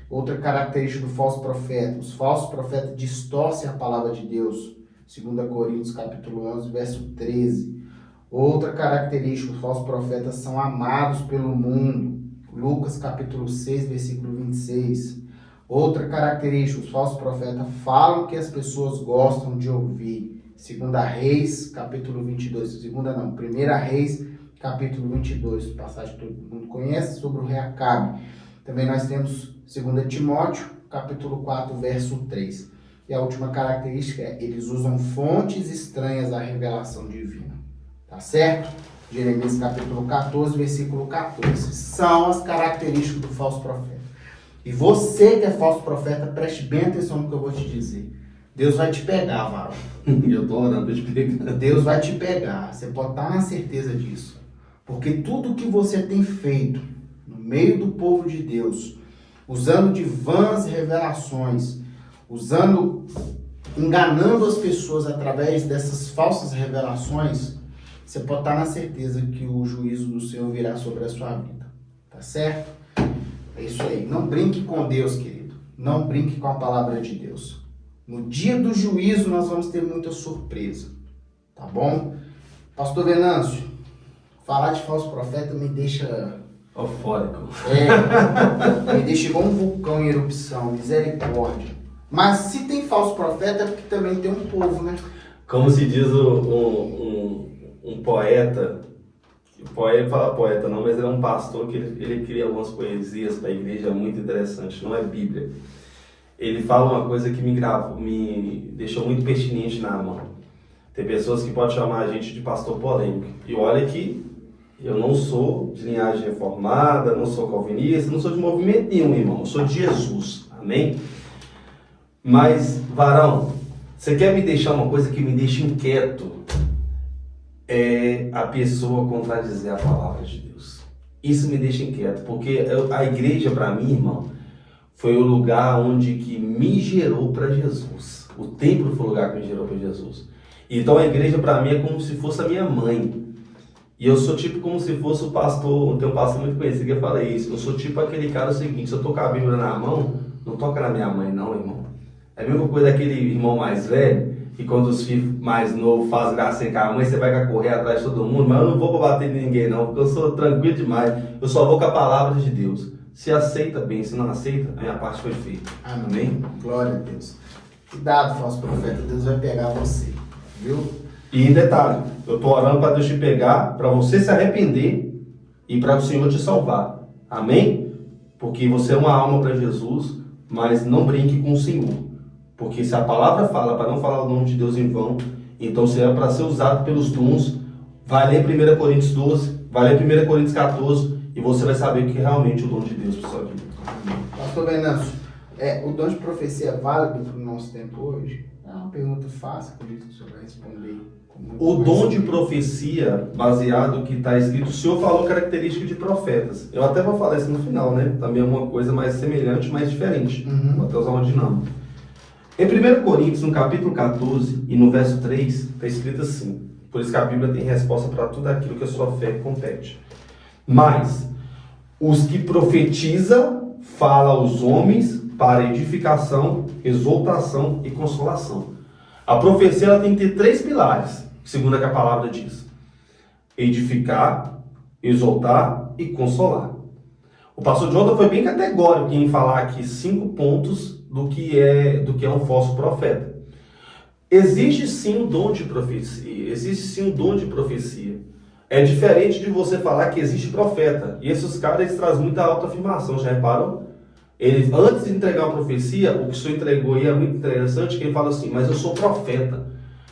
Outra característica do falso profeta, os falsos profetas distorcem a palavra de Deus, 2 Coríntios capítulo 11, verso 13. Outra característica, os falsos profetas são amados pelo mundo. Lucas capítulo 6, versículo 26. Outra característica, os falsos profetas falam o que as pessoas gostam de ouvir. 2 Reis, capítulo 22. 1 Reis, capítulo 22. Passagem que todo mundo conhece, sobre o rei Acabe. Também nós temos 2 Timóteo, capítulo 4, verso 3. E a última característica é, eles usam fontes estranhas à revelação divina. Tá certo? Jeremias capítulo 14, versículo 14. São as características do falso profeta. E você que é falso profeta, preste bem atenção no que eu vou te dizer. Deus vai te pegar, varão. Eu tô orando, Deus te pegar. Deus vai te pegar. Você pode estar na certeza disso. Porque tudo que você tem feito no meio do povo de Deus, usando de vãs revelações, enganando as pessoas através dessas falsas revelações, você pode estar na certeza que o juízo do Senhor virá sobre a sua vida. Tá certo? É isso aí. Não brinque com Deus, querido. Não brinque com a palavra de Deus. No dia do juízo nós vamos ter muita surpresa. Tá bom? Pastor Venâncio, falar de falso profeta me deixa... eufórico. Me deixa igual um vulcão em erupção. Misericórdia. Mas se tem falso profeta é porque também tem um povo, né? Como se diz um poeta, ele fala poeta não, mas ele é um pastor que ele cria algumas poesias para a igreja muito interessante, não é Bíblia. Ele fala uma coisa que me deixou muito pertinente na mão. Tem pessoas que podem chamar a gente de pastor polêmico. E olha que eu não sou de linhagem reformada, não sou calvinista, não sou de movimento nenhum, irmão. Eu sou de Jesus. Amém? Mas, varão, você quer me deixar uma coisa que me deixa inquieto? É a pessoa contradizer a palavra de Deus. Isso me deixa inquieto, porque a igreja, para mim, irmão, foi o lugar onde que me gerou para Jesus. O templo foi o lugar que me gerou para Jesus. Então a igreja, para mim, é como se fosse a minha mãe. E eu sou tipo como se fosse o pastor, tem um pastor muito conhecido que fala isso. Eu sou tipo aquele cara, o seguinte, se eu tocar a Bíblia na mão, não toca na minha mãe não, irmão. É a mesma coisa daquele irmão mais velho, que quando os filhos mais novos fazem gracinha com a mãe, você vai correr atrás de todo mundo, mas eu não vou pra bater em ninguém não, porque eu sou tranquilo demais. Eu só vou com a palavra de Deus. Se aceita bem, se não aceita, a minha parte foi feita. Amém? Glória a Deus. Cuidado, falso profeta, Deus vai pegar você, viu? E detalhe, eu estou orando para Deus te pegar, para você se arrepender e para o Senhor te salvar. Amém? Porque você é uma alma para Jesus, mas não brinque com o Senhor. Porque se a palavra fala para não falar o nome de Deus em vão, então se é para ser usado pelos dons, vai ler 1 Coríntios 12, vai ler 1 Coríntios 14 e você vai saber o que é realmente o dom de Deus para sua vida. Pastor Venâncio, o dom de profecia é válido para o nosso tempo hoje? É uma pergunta fácil, por isso que o senhor vai responder. O dom de profecia, baseado no que está escrito, o senhor falou característica de profetas. Eu até vou falar isso no final, né? Também é uma coisa mais semelhante, mais diferente. Vou até usar uma dinâmica. Em 1 Coríntios, no capítulo 14 e no verso 3, está escrito assim. Por isso que a Bíblia tem resposta para tudo aquilo que a sua fé compete. Mas os que profetizam, fala aos homens para edificação, exortação e consolação. A profecia ela tem que ter 3 pilares, segundo o que a palavra diz: edificar, exortar e consolar. O pastor Jonathan foi bem categórico em falar aqui 5 pontos do que é um falso profeta. Existe sim um dom de profecia. Existe sim um dom de profecia. É diferente de você falar que existe profeta. E esses caras eles trazem muita autoafirmação, já reparam? Ele, antes de entregar a profecia, o que o senhor entregou aí é muito interessante, que ele fala assim: mas eu sou profeta.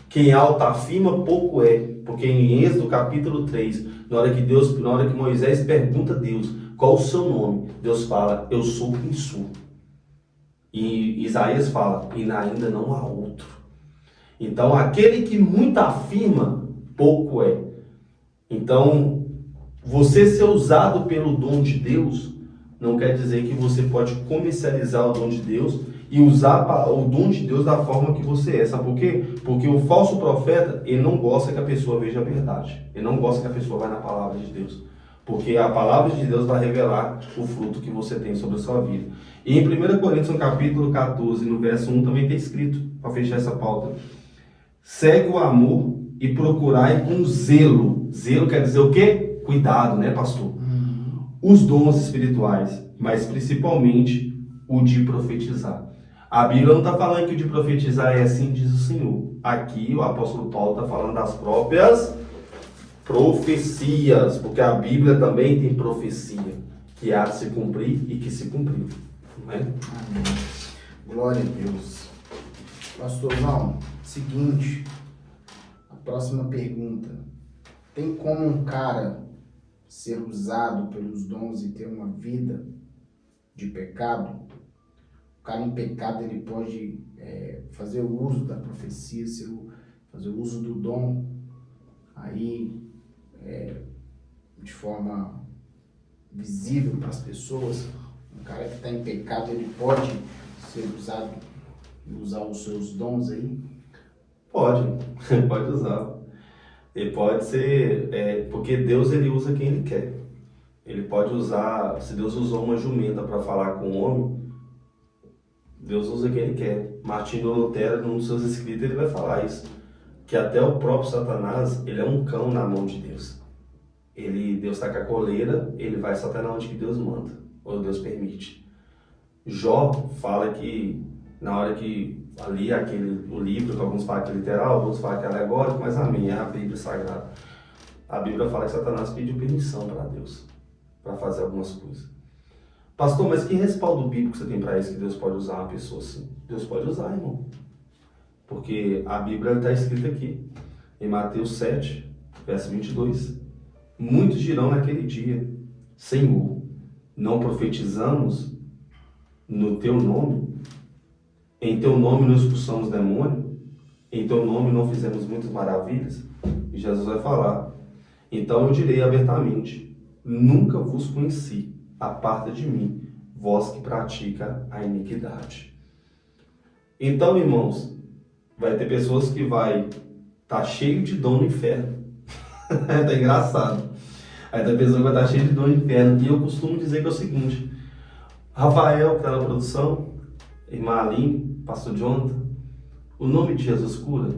Quem autoafirma, pouco é. Porque em Êxodo capítulo 3, na hora que Moisés pergunta a Deus qual o seu nome, Deus fala: eu sou quem sou. E Isaías fala: e ainda não há outro. Então aquele que muito afirma, pouco é. Então você ser usado pelo dom de Deus não quer dizer que você pode comercializar o dom de Deus e usar o dom de Deus da forma que você é. Sabe por quê? Porque o falso profeta, ele não gosta que a pessoa veja a verdade. Ele não gosta que a pessoa vá na palavra de Deus. Porque a palavra de Deus vai revelar o fruto que você tem sobre a sua vida. E em 1 Coríntios, no capítulo 14, no verso 1, também tem escrito, para fechar essa pauta: segue o amor e procurai com zelo. Zelo quer dizer o quê? Cuidado, né, pastor? Os dons espirituais, mas principalmente o de profetizar. A Bíblia não está falando que o de profetizar é assim, diz o Senhor. Aqui o apóstolo Paulo está falando das próprias profecias, porque a Bíblia também tem profecia que há de se cumprir e que se cumpriu. Não é? Amém. Glória a Deus. Pastorzão, seguinte, a próxima pergunta. Tem como um cara ser usado pelos dons e ter uma vida de pecado? O cara em pecado, ele pode fazer o uso da profecia, fazer o uso do dom, aí de forma visível para as pessoas. Um cara que está em pecado, ele pode ser usado e usar os seus dons aí? Pode usar. Ele pode ser, porque Deus ele usa quem ele quer. Ele pode usar, se Deus usou uma jumenta para falar com o homem, Deus usa quem ele quer. Martinho Lutero, num dos seus escritos, ele vai falar isso. Que até o próprio Satanás, ele é um cão na mão de Deus. Deus está com a coleira, ele vai Satanás onde que Deus manda, ou Deus permite. Jó fala que, na hora que ali, o livro, que alguns falam que é literal, outros falam que é alegórico, mas amém, é a Bíblia Sagrada. A Bíblia fala que Satanás pediu permissão para Deus, para fazer algumas coisas. Pastor, mas que respaldo bíblico você tem para isso, que Deus pode usar uma pessoa assim? Deus pode usar, irmão. Porque a Bíblia está escrita aqui, em Mateus 7, verso 22. Muitos dirão naquele dia: Senhor, não profetizamos no teu nome? Em teu nome não expulsamos demônio? Em teu nome não fizemos muitas maravilhas? E Jesus vai falar: então eu direi abertamente: nunca vos conheci, aparta de mim, vós que pratica a iniquidade. Então, irmãos, vai ter pessoas que vai estar cheio de dom no inferno. Tá engraçado. Aí tem pessoa que vai estar cheio de dom no inferno. E eu costumo dizer que é o seguinte: Rafael, que está na produção, irmã Aline, pastor Jonathan, o nome de Jesus cura,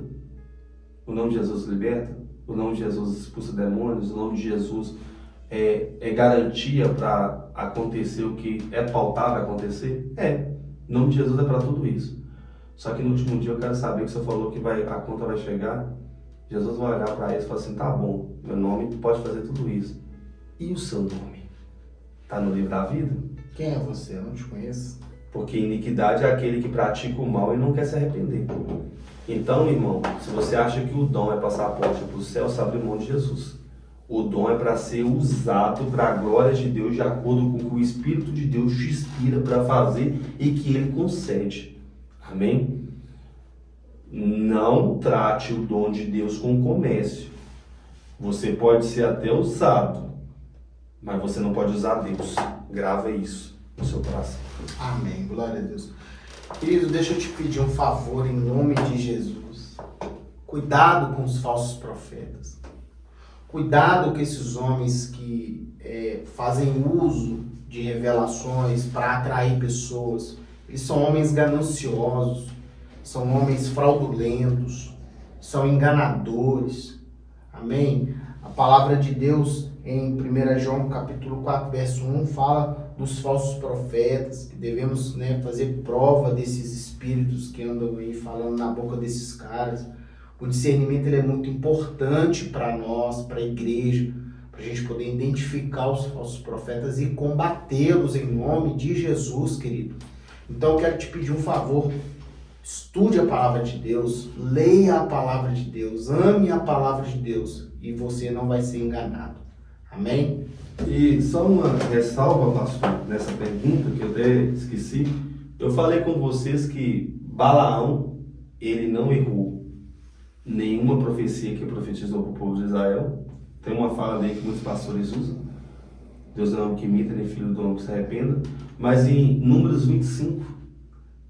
o nome de Jesus liberta, o nome de Jesus expulsa demônios, o nome de Jesus é garantia para acontecer o que é pautável acontecer? O nome de Jesus é para tudo isso. Só que no último dia eu quero saber que você falou que a conta vai chegar. Jesus vai olhar para eles e falar assim: tá bom, meu nome pode fazer tudo isso. E o seu nome? Está no livro da vida? Quem é você? Eu não te conheço. Porque iniquidade é aquele que pratica o mal e não quer se arrepender. Então, irmão, se você acha que o dom é passaporte para o céu, você abre mão de Jesus. O dom é para ser usado para a glória de Deus, de acordo com o que o Espírito de Deus te inspira para fazer e que Ele concede. Amém? Não trate o dom de Deus com comércio. Você pode ser até usado, mas você não pode usar Deus. Grava isso no seu coração. Amém, glória a Deus. Querido, deixa eu te pedir um favor em nome de Jesus. Cuidado com os falsos profetas. Cuidado com esses homens que fazem uso de revelações para atrair pessoas. Eles são homens gananciosos, são homens fraudulentos, são enganadores. Amém? A palavra de Deus em 1 João capítulo 4, verso 1 fala dos falsos profetas, que devemos fazer prova desses espíritos que andam aí falando na boca desses caras. O discernimento ele é muito importante para nós, para a igreja, para a gente poder identificar os falsos profetas e combatê-los em nome de Jesus, querido. Então eu quero te pedir um favor: estude a palavra de Deus, leia a palavra de Deus, ame a palavra de Deus e você não vai ser enganado. Amém? E só uma ressalva, pastor, nessa pergunta que eu até esqueci. Eu falei com vocês que Balaão, ele não errou nenhuma profecia que profetizou para o povo de Israel. Tem uma fala dele que muitos pastores usam: Deus não é homem que imita, nem filho do homem que se arrependa. Mas em Números 25,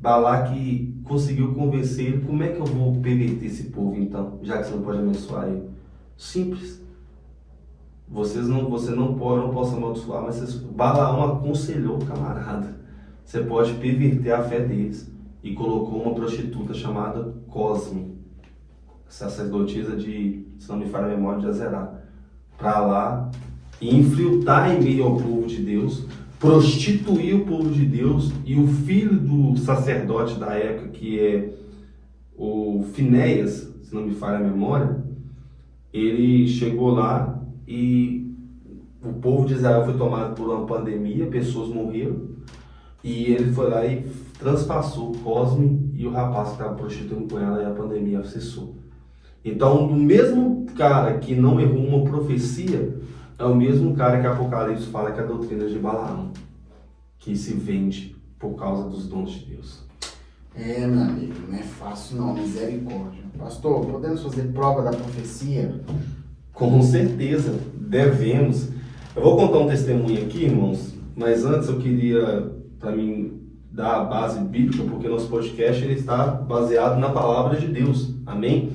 Balaque conseguiu convencer ele: como é que eu vou perverter esse povo então, já que você não pode abençoar ele? Simples. Você não pode, eu não posso amaldiçoar, mas Balaão aconselhou o camarada: você pode perverter a fé deles. E colocou uma prostituta chamada Cosme. sacerdotisa de, se não me falha a memória, de Azerá, para lá infiltrar em meio ao povo de Deus, prostituir o povo de Deus, e o filho do sacerdote da época, que é o Finéias, se não me falha a memória, ele chegou lá e o povo de Israel foi tomado por uma pandemia, pessoas morreram, e ele foi lá e transpassou Cosme e o rapaz que estava prostituindo com ela, e a pandemia cessou. Então, o mesmo cara que não errou uma profecia é o mesmo cara que Apocalipse fala que é a doutrina de Balaão, que se vende por causa dos dons de Deus. Meu amigo, não é fácil não, misericórdia. Pastor, podemos fazer prova da profecia? Com certeza, devemos. Eu vou contar um testemunho aqui, irmãos, mas antes eu queria, para mim, dar a base bíblica, porque nosso podcast ele está baseado na palavra de Deus, amém?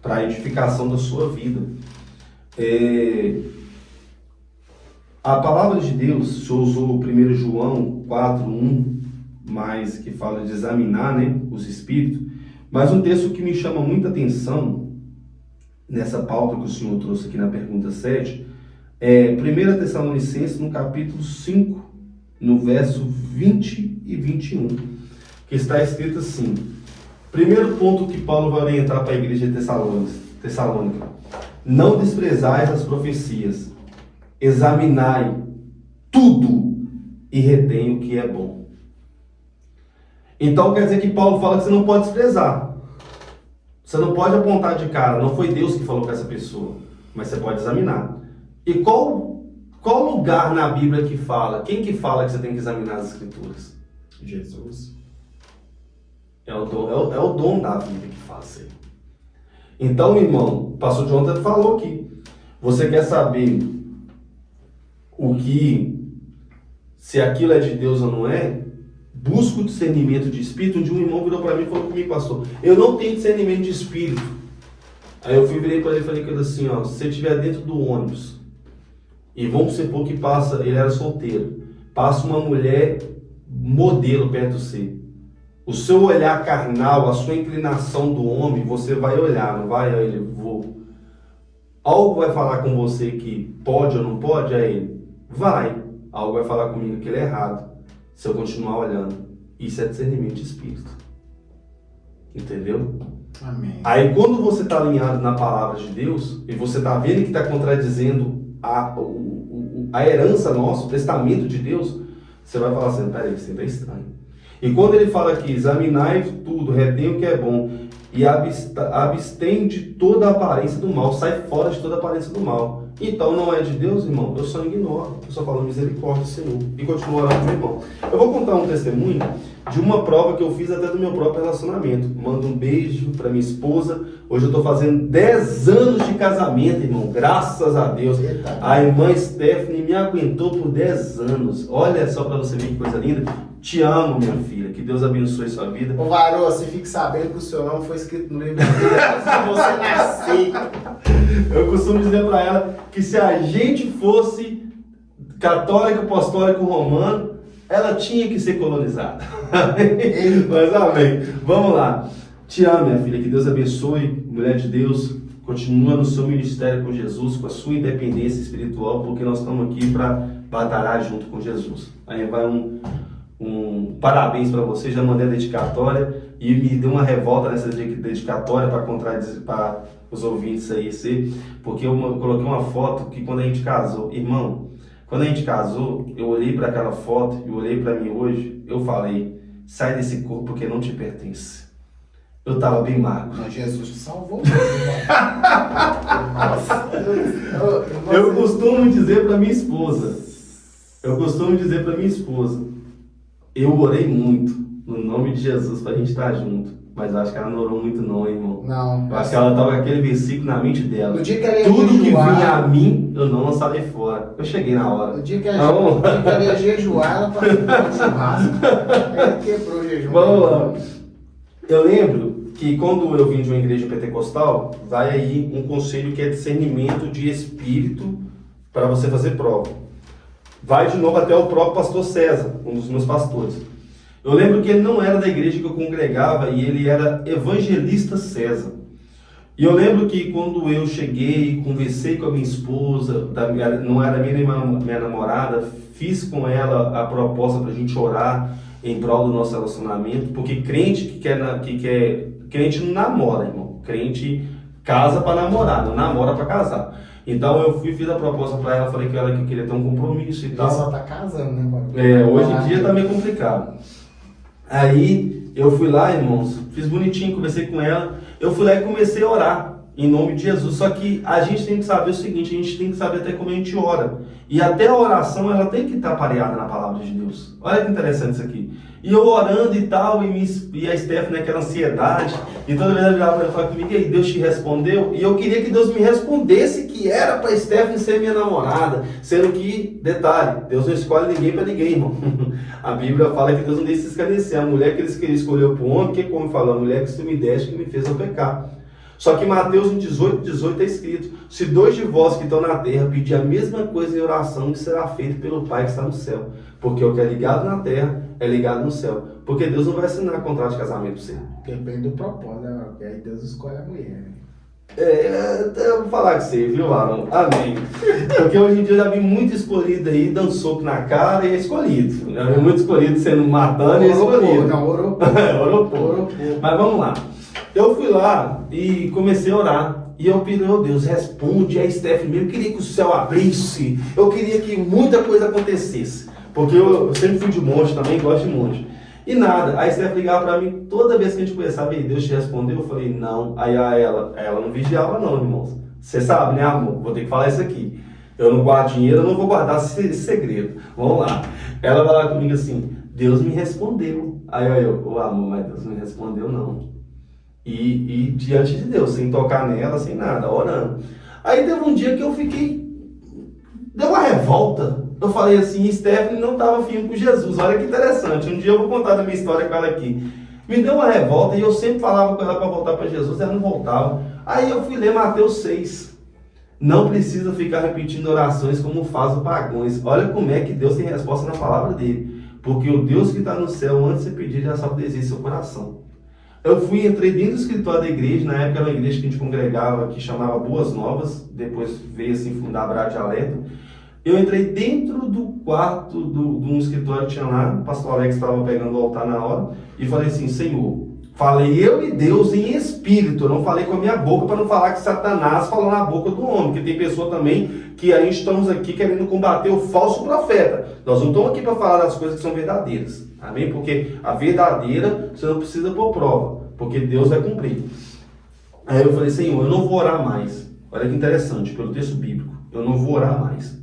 Para a edificação da sua vida. A palavra de Deus, se usou 1 João 4:1, mais que fala de examinar, né, os espíritos, mas um texto que me chama muita atenção nessa pauta que o senhor trouxe aqui na pergunta 7 é 1 Tessalonicenses, no capítulo 5, no verso 20 e 21, que está escrito assim. Primeiro ponto que Paulo vai orientar para a igreja de Tessalônica: não desprezais as profecias, examinai tudo e retém o que é bom. Então quer dizer que Paulo fala que você não pode desprezar. Você não pode apontar de cara, não foi Deus que falou com essa pessoa, mas você pode examinar. E qual lugar na Bíblia que fala? Quem que fala que você tem que examinar as Escrituras? Jesus. É o dom da vida que faz isso aí. Então, irmão, o pastor Jonathan falou aqui. Você quer saber se aquilo é de Deus ou não é? Busca o discernimento de espírito. Um dia um irmão virou para mim e falou comigo: pastor, eu não tenho discernimento de espírito. Aí eu virei para ele e falei assim, ó, se você estiver dentro do ônibus, e vamos supor que ele era solteiro, passa uma mulher modelo perto de você, o seu olhar carnal, a sua inclinação do homem, você vai olhar, não vai? Aí ele, vou. Algo vai falar com você que pode ou não pode? Aí ele, vai. Algo vai falar comigo que ele é errado, se eu continuar olhando. Isso é discernimento de espírito. Entendeu? Amém. Aí quando você está alinhado na palavra de Deus, e você está vendo que está contradizendo a herança nossa, o testamento de Deus, você vai falar assim: peraí, isso é estranho. E quando ele fala aqui, examinai tudo, retém o que é bom, e abstém de toda a aparência do mal, sai fora de toda a aparência do mal. Então não é de Deus, irmão? Eu só ignoro, eu só falo misericórdia, Senhor, e continuo orando meu irmão. Eu vou contar um testemunho de uma prova que eu fiz até do meu próprio relacionamento. Mando um beijo para minha esposa. Hoje eu estou fazendo 10 anos de casamento, irmão, graças a Deus. Eita. A irmã Stephanie me aguentou por 10 anos. Olha só para você ver que coisa linda. Te amo, minha filha. Que Deus abençoe sua vida. Ô, Varô, você fique sabendo que o seu nome foi escrito no livro da vida antes de você nascer. Eu costumo dizer para ela que se a gente fosse católico, apostólico, romano, ela tinha que ser colonizada. Mas amém. Vamos lá. Te amo, minha filha. Que Deus abençoe. Mulher de Deus, continua no seu ministério com Jesus, com a sua independência espiritual, porque nós estamos aqui para batalhar junto com Jesus. Aí vai um parabéns para você. Já mandei a dedicatória e me deu uma revolta nessa dedicatória para contradizer para os ouvintes aí, porque eu coloquei uma foto que quando a gente casou, irmão, quando a gente casou, eu olhei para aquela foto e olhei para mim hoje, eu falei: sai desse corpo porque não te pertence. Eu estava bem magro. Mas Jesus te salvou. Eu costumo dizer para minha esposa, eu orei muito no nome de Jesus para a gente estar junto. Mas acho que ela não orou muito não, irmão. Não. Eu acho que ela estava com aquele versículo na mente dela. No dia que ela ia Tudo que jejuar, vinha a mim, eu não lançarei fora. Eu cheguei na hora. No dia que ela ia jejuar, ela passou um churrasco. Ela quebrou o jejum. Vamos lá. Eu lembro que quando eu vim de uma igreja pentecostal, vai aí um conselho que é discernimento de espírito para você fazer prova. Vai de novo até o próprio pastor César, um dos meus pastores. Eu lembro que ele não era da igreja que eu congregava e ele era evangelista César. E eu lembro que quando eu cheguei, conversei com a minha esposa, não era minha namorada, fiz com ela a proposta para a gente orar em prol do nosso relacionamento, porque crente crente não namora, irmão. Crente casa para namorar, não namora para casar. Então eu fiz a proposta para ela, falei que ela que queria ter um compromisso e tal. Ela só tá casando, né? Hoje em dia tá meio complicado. Aí eu fui lá, irmãos, fiz bonitinho, conversei com ela. Eu fui lá e comecei a orar em nome de Jesus. Só que a gente tem que saber o seguinte, a gente tem que saber até como a gente ora. E até a oração, ela tem que estar pareada na palavra de Deus. Olha que interessante isso aqui. E eu orando e tal, e a Stephanie naquela ansiedade, e toda vez ela virava para ela e falava comigo, e aí, Deus te respondeu? E eu queria que Deus me respondesse que era para a Stephanie ser minha namorada, sendo que, detalhe, Deus não escolhe ninguém para ninguém, irmão. A Bíblia fala que Deus não deixa se escarnecer. A mulher que ele escolheu para o homem, que como fala, a mulher que tu me deste, que me fez eu pecar. Só que Mateus 18 está escrito, se 2 de vós que estão na terra pedir a mesma coisa em oração, que será feito pelo Pai que está no céu. Porque o que é ligado na terra é ligado no céu. Porque Deus não vai assinar contrato de casamento para você. Depende do propósito, né? Porque aí Deus escolhe a mulher. Eu vou falar com você, viu, Aaron? Amém. Porque hoje em dia eu já vi muito escolhido aí, dando soco na cara e é escolhido. Já vi muito escolhido sendo matando e é escolhido. Não, orou. Orou. Mas vamos lá. Eu fui lá e comecei a orar. E eu pedi, meu Deus, responde a Stephanie mesmo. Eu queria que o céu abrisse. Eu queria que muita coisa acontecesse. Porque eu sempre fui de monte também, gosto de monte. E nada, a Stephanie ligava pra mim toda vez que a gente conversava, e Deus te respondeu, eu falei, não. Aí ela não vigiava não, irmãos. Você sabe, né, amor? Vou ter que falar isso aqui. Eu não guardo dinheiro, eu não vou guardar esse segredo. Vamos lá. Ela vai lá comigo assim, Deus me respondeu. Aí eu, amor, mas Deus não me respondeu não. E diante de Deus, sem tocar nela, sem nada, orando. Aí teve um dia que eu fiquei, deu uma revolta. Eu falei assim, Stephanie não estava firme com Jesus. Olha que interessante. Um dia eu vou contar da minha história com ela aqui. Me deu uma revolta e eu sempre falava com ela para voltar para Jesus, ela não voltava. Aí eu fui ler Mateus 6. Não precisa ficar repetindo orações como faz os pagãos. Olha como é que Deus tem resposta na palavra dele. Porque o Deus que está no céu, antes de você pedir, já sabe o desejo do seu coração. Eu entrei dentro do escritório da igreja, na época era uma igreja que a gente congregava, que chamava Boas Novas, depois veio assim fundar a Brade Alerta. Eu entrei dentro do quarto de um escritório que tinha lá, o pastor Alex estava pegando o altar na hora, e falei assim, Senhor, falei eu e Deus em espírito, eu não falei com a minha boca para não falar que Satanás falou na boca do homem, porque tem pessoa também que a gente estamos aqui querendo combater o falso profeta. Nós não estamos aqui para falar das coisas que são verdadeiras, amém? Porque a verdadeira você não precisa pôr prova, porque Deus vai cumprir. Aí eu falei, Senhor, eu não vou orar mais. Olha que interessante, pelo texto bíblico, eu não vou orar mais.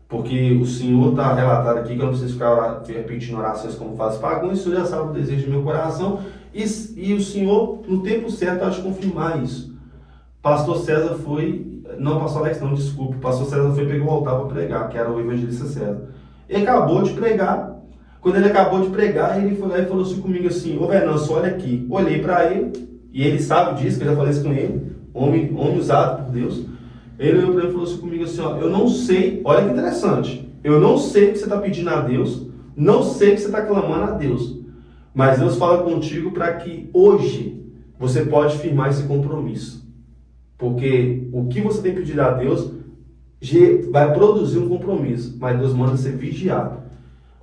Porque o Senhor está relatado aqui que eu não preciso ficar repetindo orações como faz pagãos, o Senhor já sabe o desejo do meu coração, e o Senhor, no tempo certo, há de confirmar isso. Pastor César foi, não, pastor Alex não, desculpa, pastor César foi e pegou o altar para pregar, que era o evangelista César. Ele acabou de pregar, quando ele acabou de pregar, ele foi lá e falou assim comigo assim, ô Venâncio, olha aqui, olhei para ele, e ele sabe disso, que eu já falei isso com ele, homem usado por Deus. Ele olhou para mim e falou assim comigo assim, ó, eu não sei, olha que interessante, eu não sei o que você está pedindo a Deus, não sei o que você está clamando a Deus, mas Deus fala contigo para que hoje você pode firmar esse compromisso, porque o que você tem pedido a Deus vai produzir um compromisso, mas Deus manda você vigiar.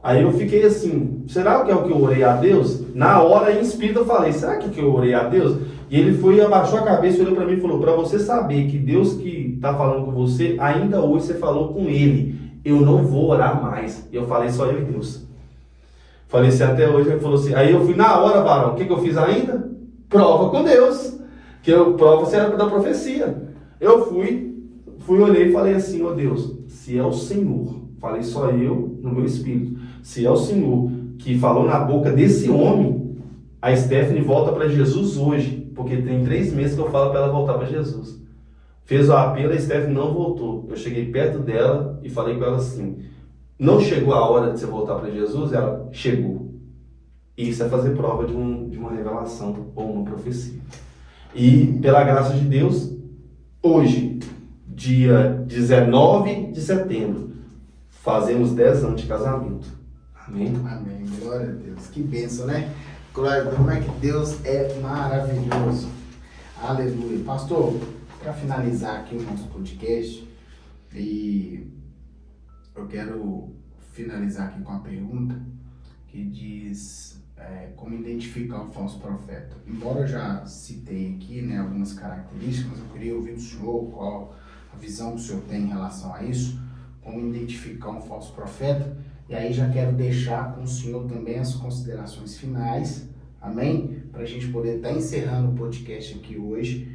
Aí eu fiquei assim, será que é o que eu orei a Deus? Na hora, em espírito, eu falei, será que é o que eu orei a Deus? E ele foi, abaixou a cabeça, olhou para mim e falou, para você saber que Deus que está falando com você, ainda hoje você falou com ele, eu não vou orar mais. E eu falei, só eu e Deus. Falei assim, até hoje, ele falou assim, aí eu fui na hora, varão, o que eu fiz ainda? Prova com Deus, que eu prova você era da profecia. Eu fui, olhei e falei assim, ó Deus, se é o Senhor, falei só eu no meu espírito, se é o Senhor que falou na boca desse homem, a Stephanie volta para Jesus hoje, porque tem 3 meses que eu falo para ela voltar para Jesus. Fez o apelo, a Stephanie não voltou. Eu cheguei perto dela e falei com ela assim, não chegou a hora de você voltar para Jesus? Ela, chegou. Isso é fazer prova de uma revelação ou uma profecia. E pela graça de Deus, hoje, dia 19 de setembro, fazemos 10 anos de casamento. Amém? Amém. Glória a Deus. Que bênção, né? Glória a Deus. Como é que Deus é maravilhoso. Aleluia. Pastor, para finalizar aqui o nosso podcast, e eu quero finalizar aqui com a pergunta que diz como identificar o falso profeta. Embora eu já citei aqui, né, algumas características, mas eu queria ouvir do senhor qual a visão que o senhor tem em relação a isso, como identificar um falso profeta. E aí já quero deixar com o senhor também as considerações finais, amém? Para a gente poder estar encerrando o podcast aqui hoje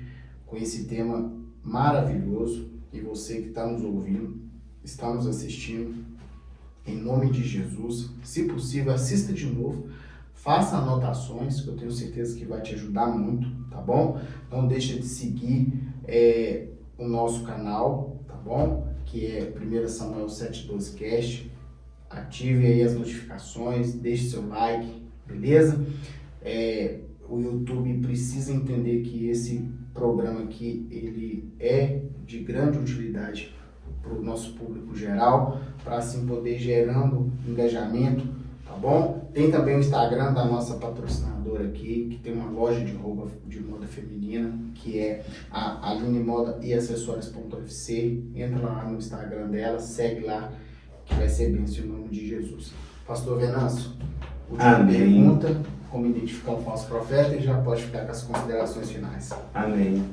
com esse tema maravilhoso. E você que está nos ouvindo, está nos assistindo, em nome de Jesus, se possível, assista de novo, faça anotações, que eu tenho certeza que vai te ajudar muito, tá bom? Não deixa de seguir o nosso canal, tá bom? Que é 1 Samuel 7:12 Cast. Ative aí as notificações, deixe seu like, beleza? O YouTube precisa entender que esse programa aqui, ele é de grande utilidade para o nosso público geral, para assim poder gerando engajamento, tá bom? Tem também o Instagram da nossa patrocinadora aqui, que tem uma loja de roupa de moda feminina, que é a Aline Moda e Acessórios.fc. Entra lá no Instagram dela, segue lá, que vai ser bênção em nome de Jesus. Pastor Venâncio, última pergunta, como identificar um falso profeta, e já pode ficar com as considerações finais. Amém.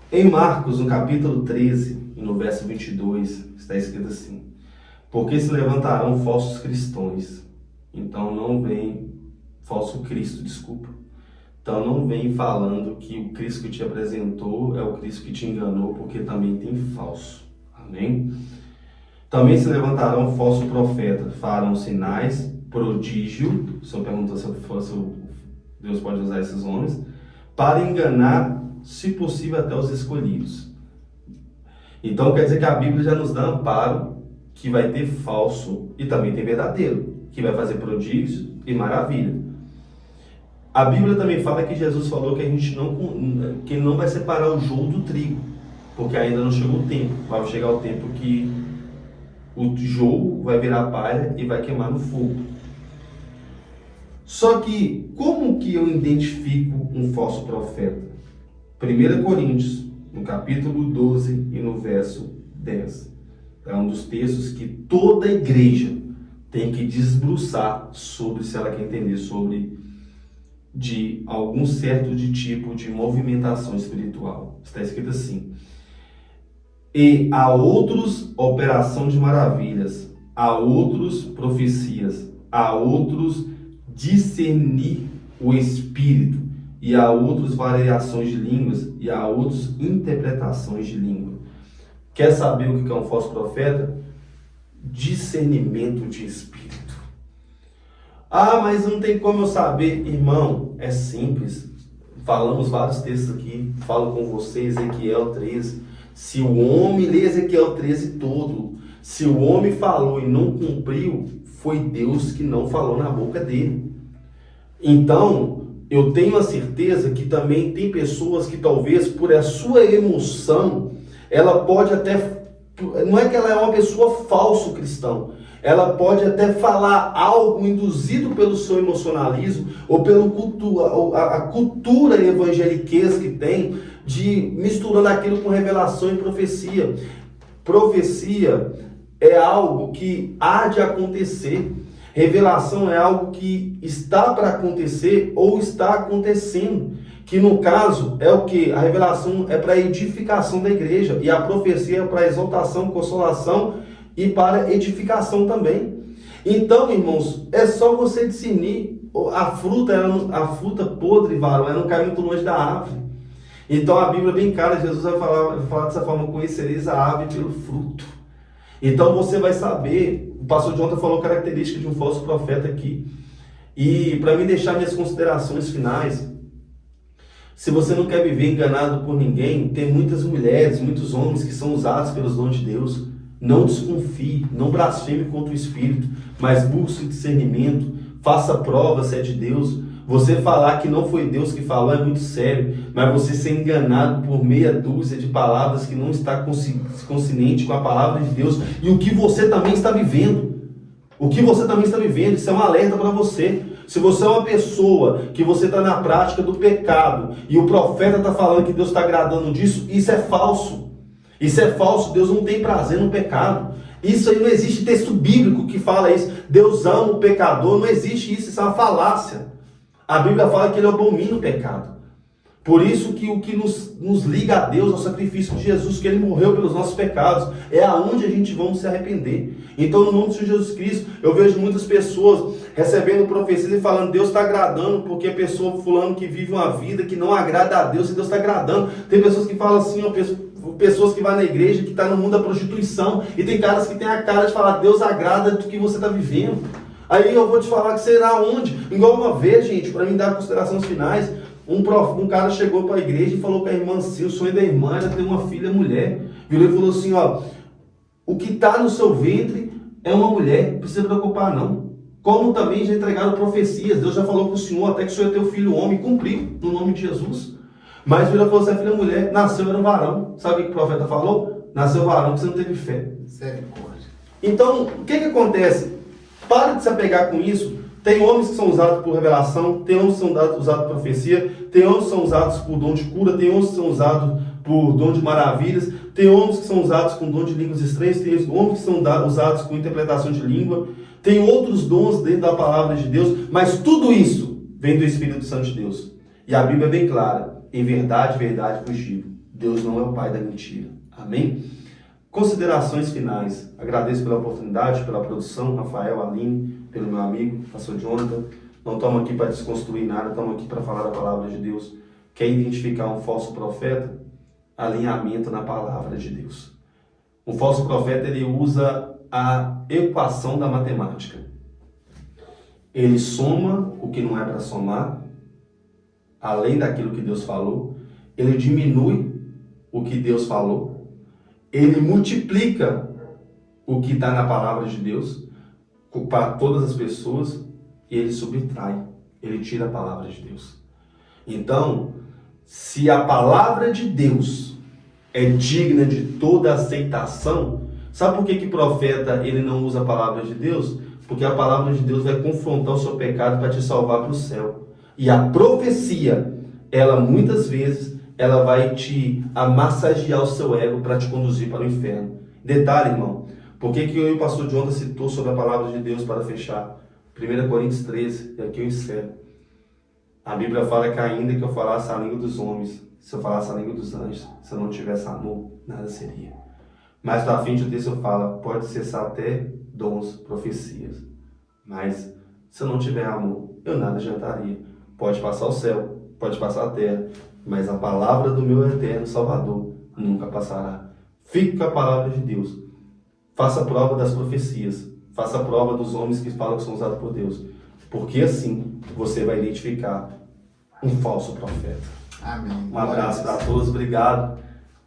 Em Marcos, no capítulo 13, e no verso 22, está escrito assim: porque se levantarão falsos cristãos, então não vem, falso Cristo, desculpa. Então não vem falando que o Cristo que te apresentou é o Cristo que te enganou, porque também tem falso. Amém? Também se levantarão falsos profetas, farão sinais, prodígio, se eu perguntar se Deus pode usar esses homens, para enganar, se possível, até os escolhidos. Então quer dizer que a Bíblia já nos dá amparo que vai ter falso e também tem verdadeiro, que vai fazer prodígio e maravilha. A Bíblia também fala que Jesus falou que a gente não vai separar o joio do trigo, porque ainda não chegou o tempo. Vai chegar o tempo que o joio vai virar palha e vai queimar no fogo. Só que, como que eu identifico um falso profeta? 1 Coríntios, no capítulo 12 e no verso 10. É um dos textos que toda igreja tem que desbruçar sobre, se ela quer entender, sobre de algum certo tipo de movimentação espiritual. Está escrito assim: e a outros operação de maravilhas, a outros profecias, a outros discernir o Espírito, e a outros variações de línguas, e a outros interpretações de língua. Quer saber o que é um falso profeta? Discernimento de Espírito. Ah, mas não tem como eu saber. Irmão, é simples. Falamos vários textos aqui. Falo com você, Ezequiel 13. Se o homem lê Ezequiel 13 todo, se o homem falou e não cumpriu, foi Deus que não falou na boca dele. Então, eu tenho a certeza que também tem pessoas que talvez por a sua emoção, ela pode até, não é que ela é uma pessoa falso cristão, ela pode até falar algo induzido pelo seu emocionalismo ou pela cultura evangeliquez que tem, de misturando aquilo com revelação e profecia. Profecia é algo que há de acontecer. Revelação é algo que está para acontecer ou está acontecendo. Que no caso é o que? A revelação é para a edificação da igreja. E a profecia é para exaltação, consolação e para edificação também. Então, irmãos, é só você discernir. A fruta podre, varão, ela não cai muito longe da árvore. Então a Bíblia é bem clara, Jesus vai falar dessa forma: conhecereis a árvore pelo fruto. Então você vai saber. O pastor Jonathan falou característica de um falso profeta aqui. E para mim deixar minhas considerações finais, se você não quer viver enganado por ninguém, tem muitas mulheres, muitos homens que são usados pelos dons de Deus. Não desconfie, não blasfeme contra o Espírito, mas busque discernimento, faça prova se é de Deus. Você falar que não foi Deus que falou é muito sério, mas você ser enganado por meia dúzia de palavras que não está consciente com a palavra de Deus e o que você também está vivendo. O que você também está vivendo, isso é um alerta para você. Se você é uma pessoa que você está na prática do pecado e o profeta está falando que Deus está agradando disso, isso é falso. Isso é falso. Deus não tem prazer no pecado. Isso aí não existe texto bíblico que fala isso. Deus ama o pecador. Não existe isso. Isso é uma falácia. A Bíblia fala que ele abomina o pecado. Por isso que o que nos liga a Deus é o sacrifício de Jesus, que ele morreu pelos nossos pecados. É aonde a gente vamos se arrepender. Então, no nome de Jesus Cristo, eu vejo muitas pessoas recebendo profecias e falando, Deus está agradando, porque a pessoa fulano que vive uma vida que não agrada a Deus, e Deus está agradando. Tem pessoas que falam assim, ó, pessoas que vão na igreja, que estão no mundo da prostituição, e tem caras que têm a cara de falar, Deus agrada do que você está vivendo. Aí eu vou te falar que será onde? Igual uma vez, gente, para mim dar considerações finais, um cara chegou para a igreja e falou com a irmã assim, o sonho da irmã era ter uma filha mulher. Virou e falou assim, ó, o que está no seu ventre é uma mulher, não precisa preocupar não. Como também já entregaram profecias, Deus já falou para o Senhor, até que o Senhor ia ter o filho homem, cumpriu, no nome de Jesus. Mas virou e falou assim, a filha mulher, nasceu, era um varão. Sabe o que o profeta falou? Nasceu varão, porque você não teve fé. Misericórdia. Então, o que acontece? Para de se apegar com isso. Tem homens que são usados por revelação, tem homens que são usados por profecia, tem homens que são usados por dom de cura, tem homens que são usados por dom de maravilhas, tem homens que são usados com dom de línguas estranhas, tem homens que são usados com interpretação de língua, tem outros dons dentro da palavra de Deus, mas tudo isso vem do Espírito Santo de Deus. E a Bíblia é bem clara, em verdade, verdade vos digo, Deus não é o pai da mentira. Amém? Considerações finais. Agradeço pela oportunidade, pela produção, Rafael, Aline, pelo meu amigo, pastor Jonathan. Não estamos aqui para desconstruir nada, estamos aqui para falar da palavra de Deus. Quer identificar um falso profeta? Alinhamento na palavra de Deus. Um falso profeta, ele usa a equação da matemática. Ele soma o que não é para somar, além daquilo que Deus falou. Ele diminui o que Deus falou. Ele multiplica o que está na palavra de Deus para todas as pessoas e ele subtrai, ele tira a palavra de Deus. Então, se a palavra de Deus é digna de toda aceitação, sabe por que o profeta ele não usa a palavra de Deus? Porque a palavra de Deus vai confrontar o seu pecado para te salvar para o céu. E a profecia, ela muitas vezes ela vai te massagear o seu ego para te conduzir para o inferno. Detalhe, irmão, por que eu e o pastor Jonathan citou sobre a palavra de Deus para fechar? 1 Coríntios 13, e aqui eu encerro. A Bíblia fala que ainda que eu falasse a língua dos homens, se eu falasse a língua dos anjos, se eu não tivesse amor, nada seria. Mais para frente o texto fala, pode cessar até dons, profecias. Mas se eu não tiver amor, eu nada adiantaria. Pode passar o céu, pode passar a terra, mas a palavra do meu eterno Salvador nunca passará. Fique com a palavra de Deus. Faça a prova das profecias. Faça a prova dos homens que falam que são usados por Deus. Porque assim você vai identificar um falso profeta. Amém. Um abraço para todos. Obrigado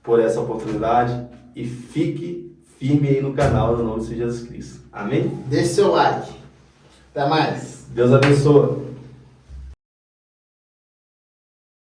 por essa oportunidade. E fique firme aí no canal, no nome de Jesus Cristo. Amém? Deixe seu like. Até mais. Deus abençoe.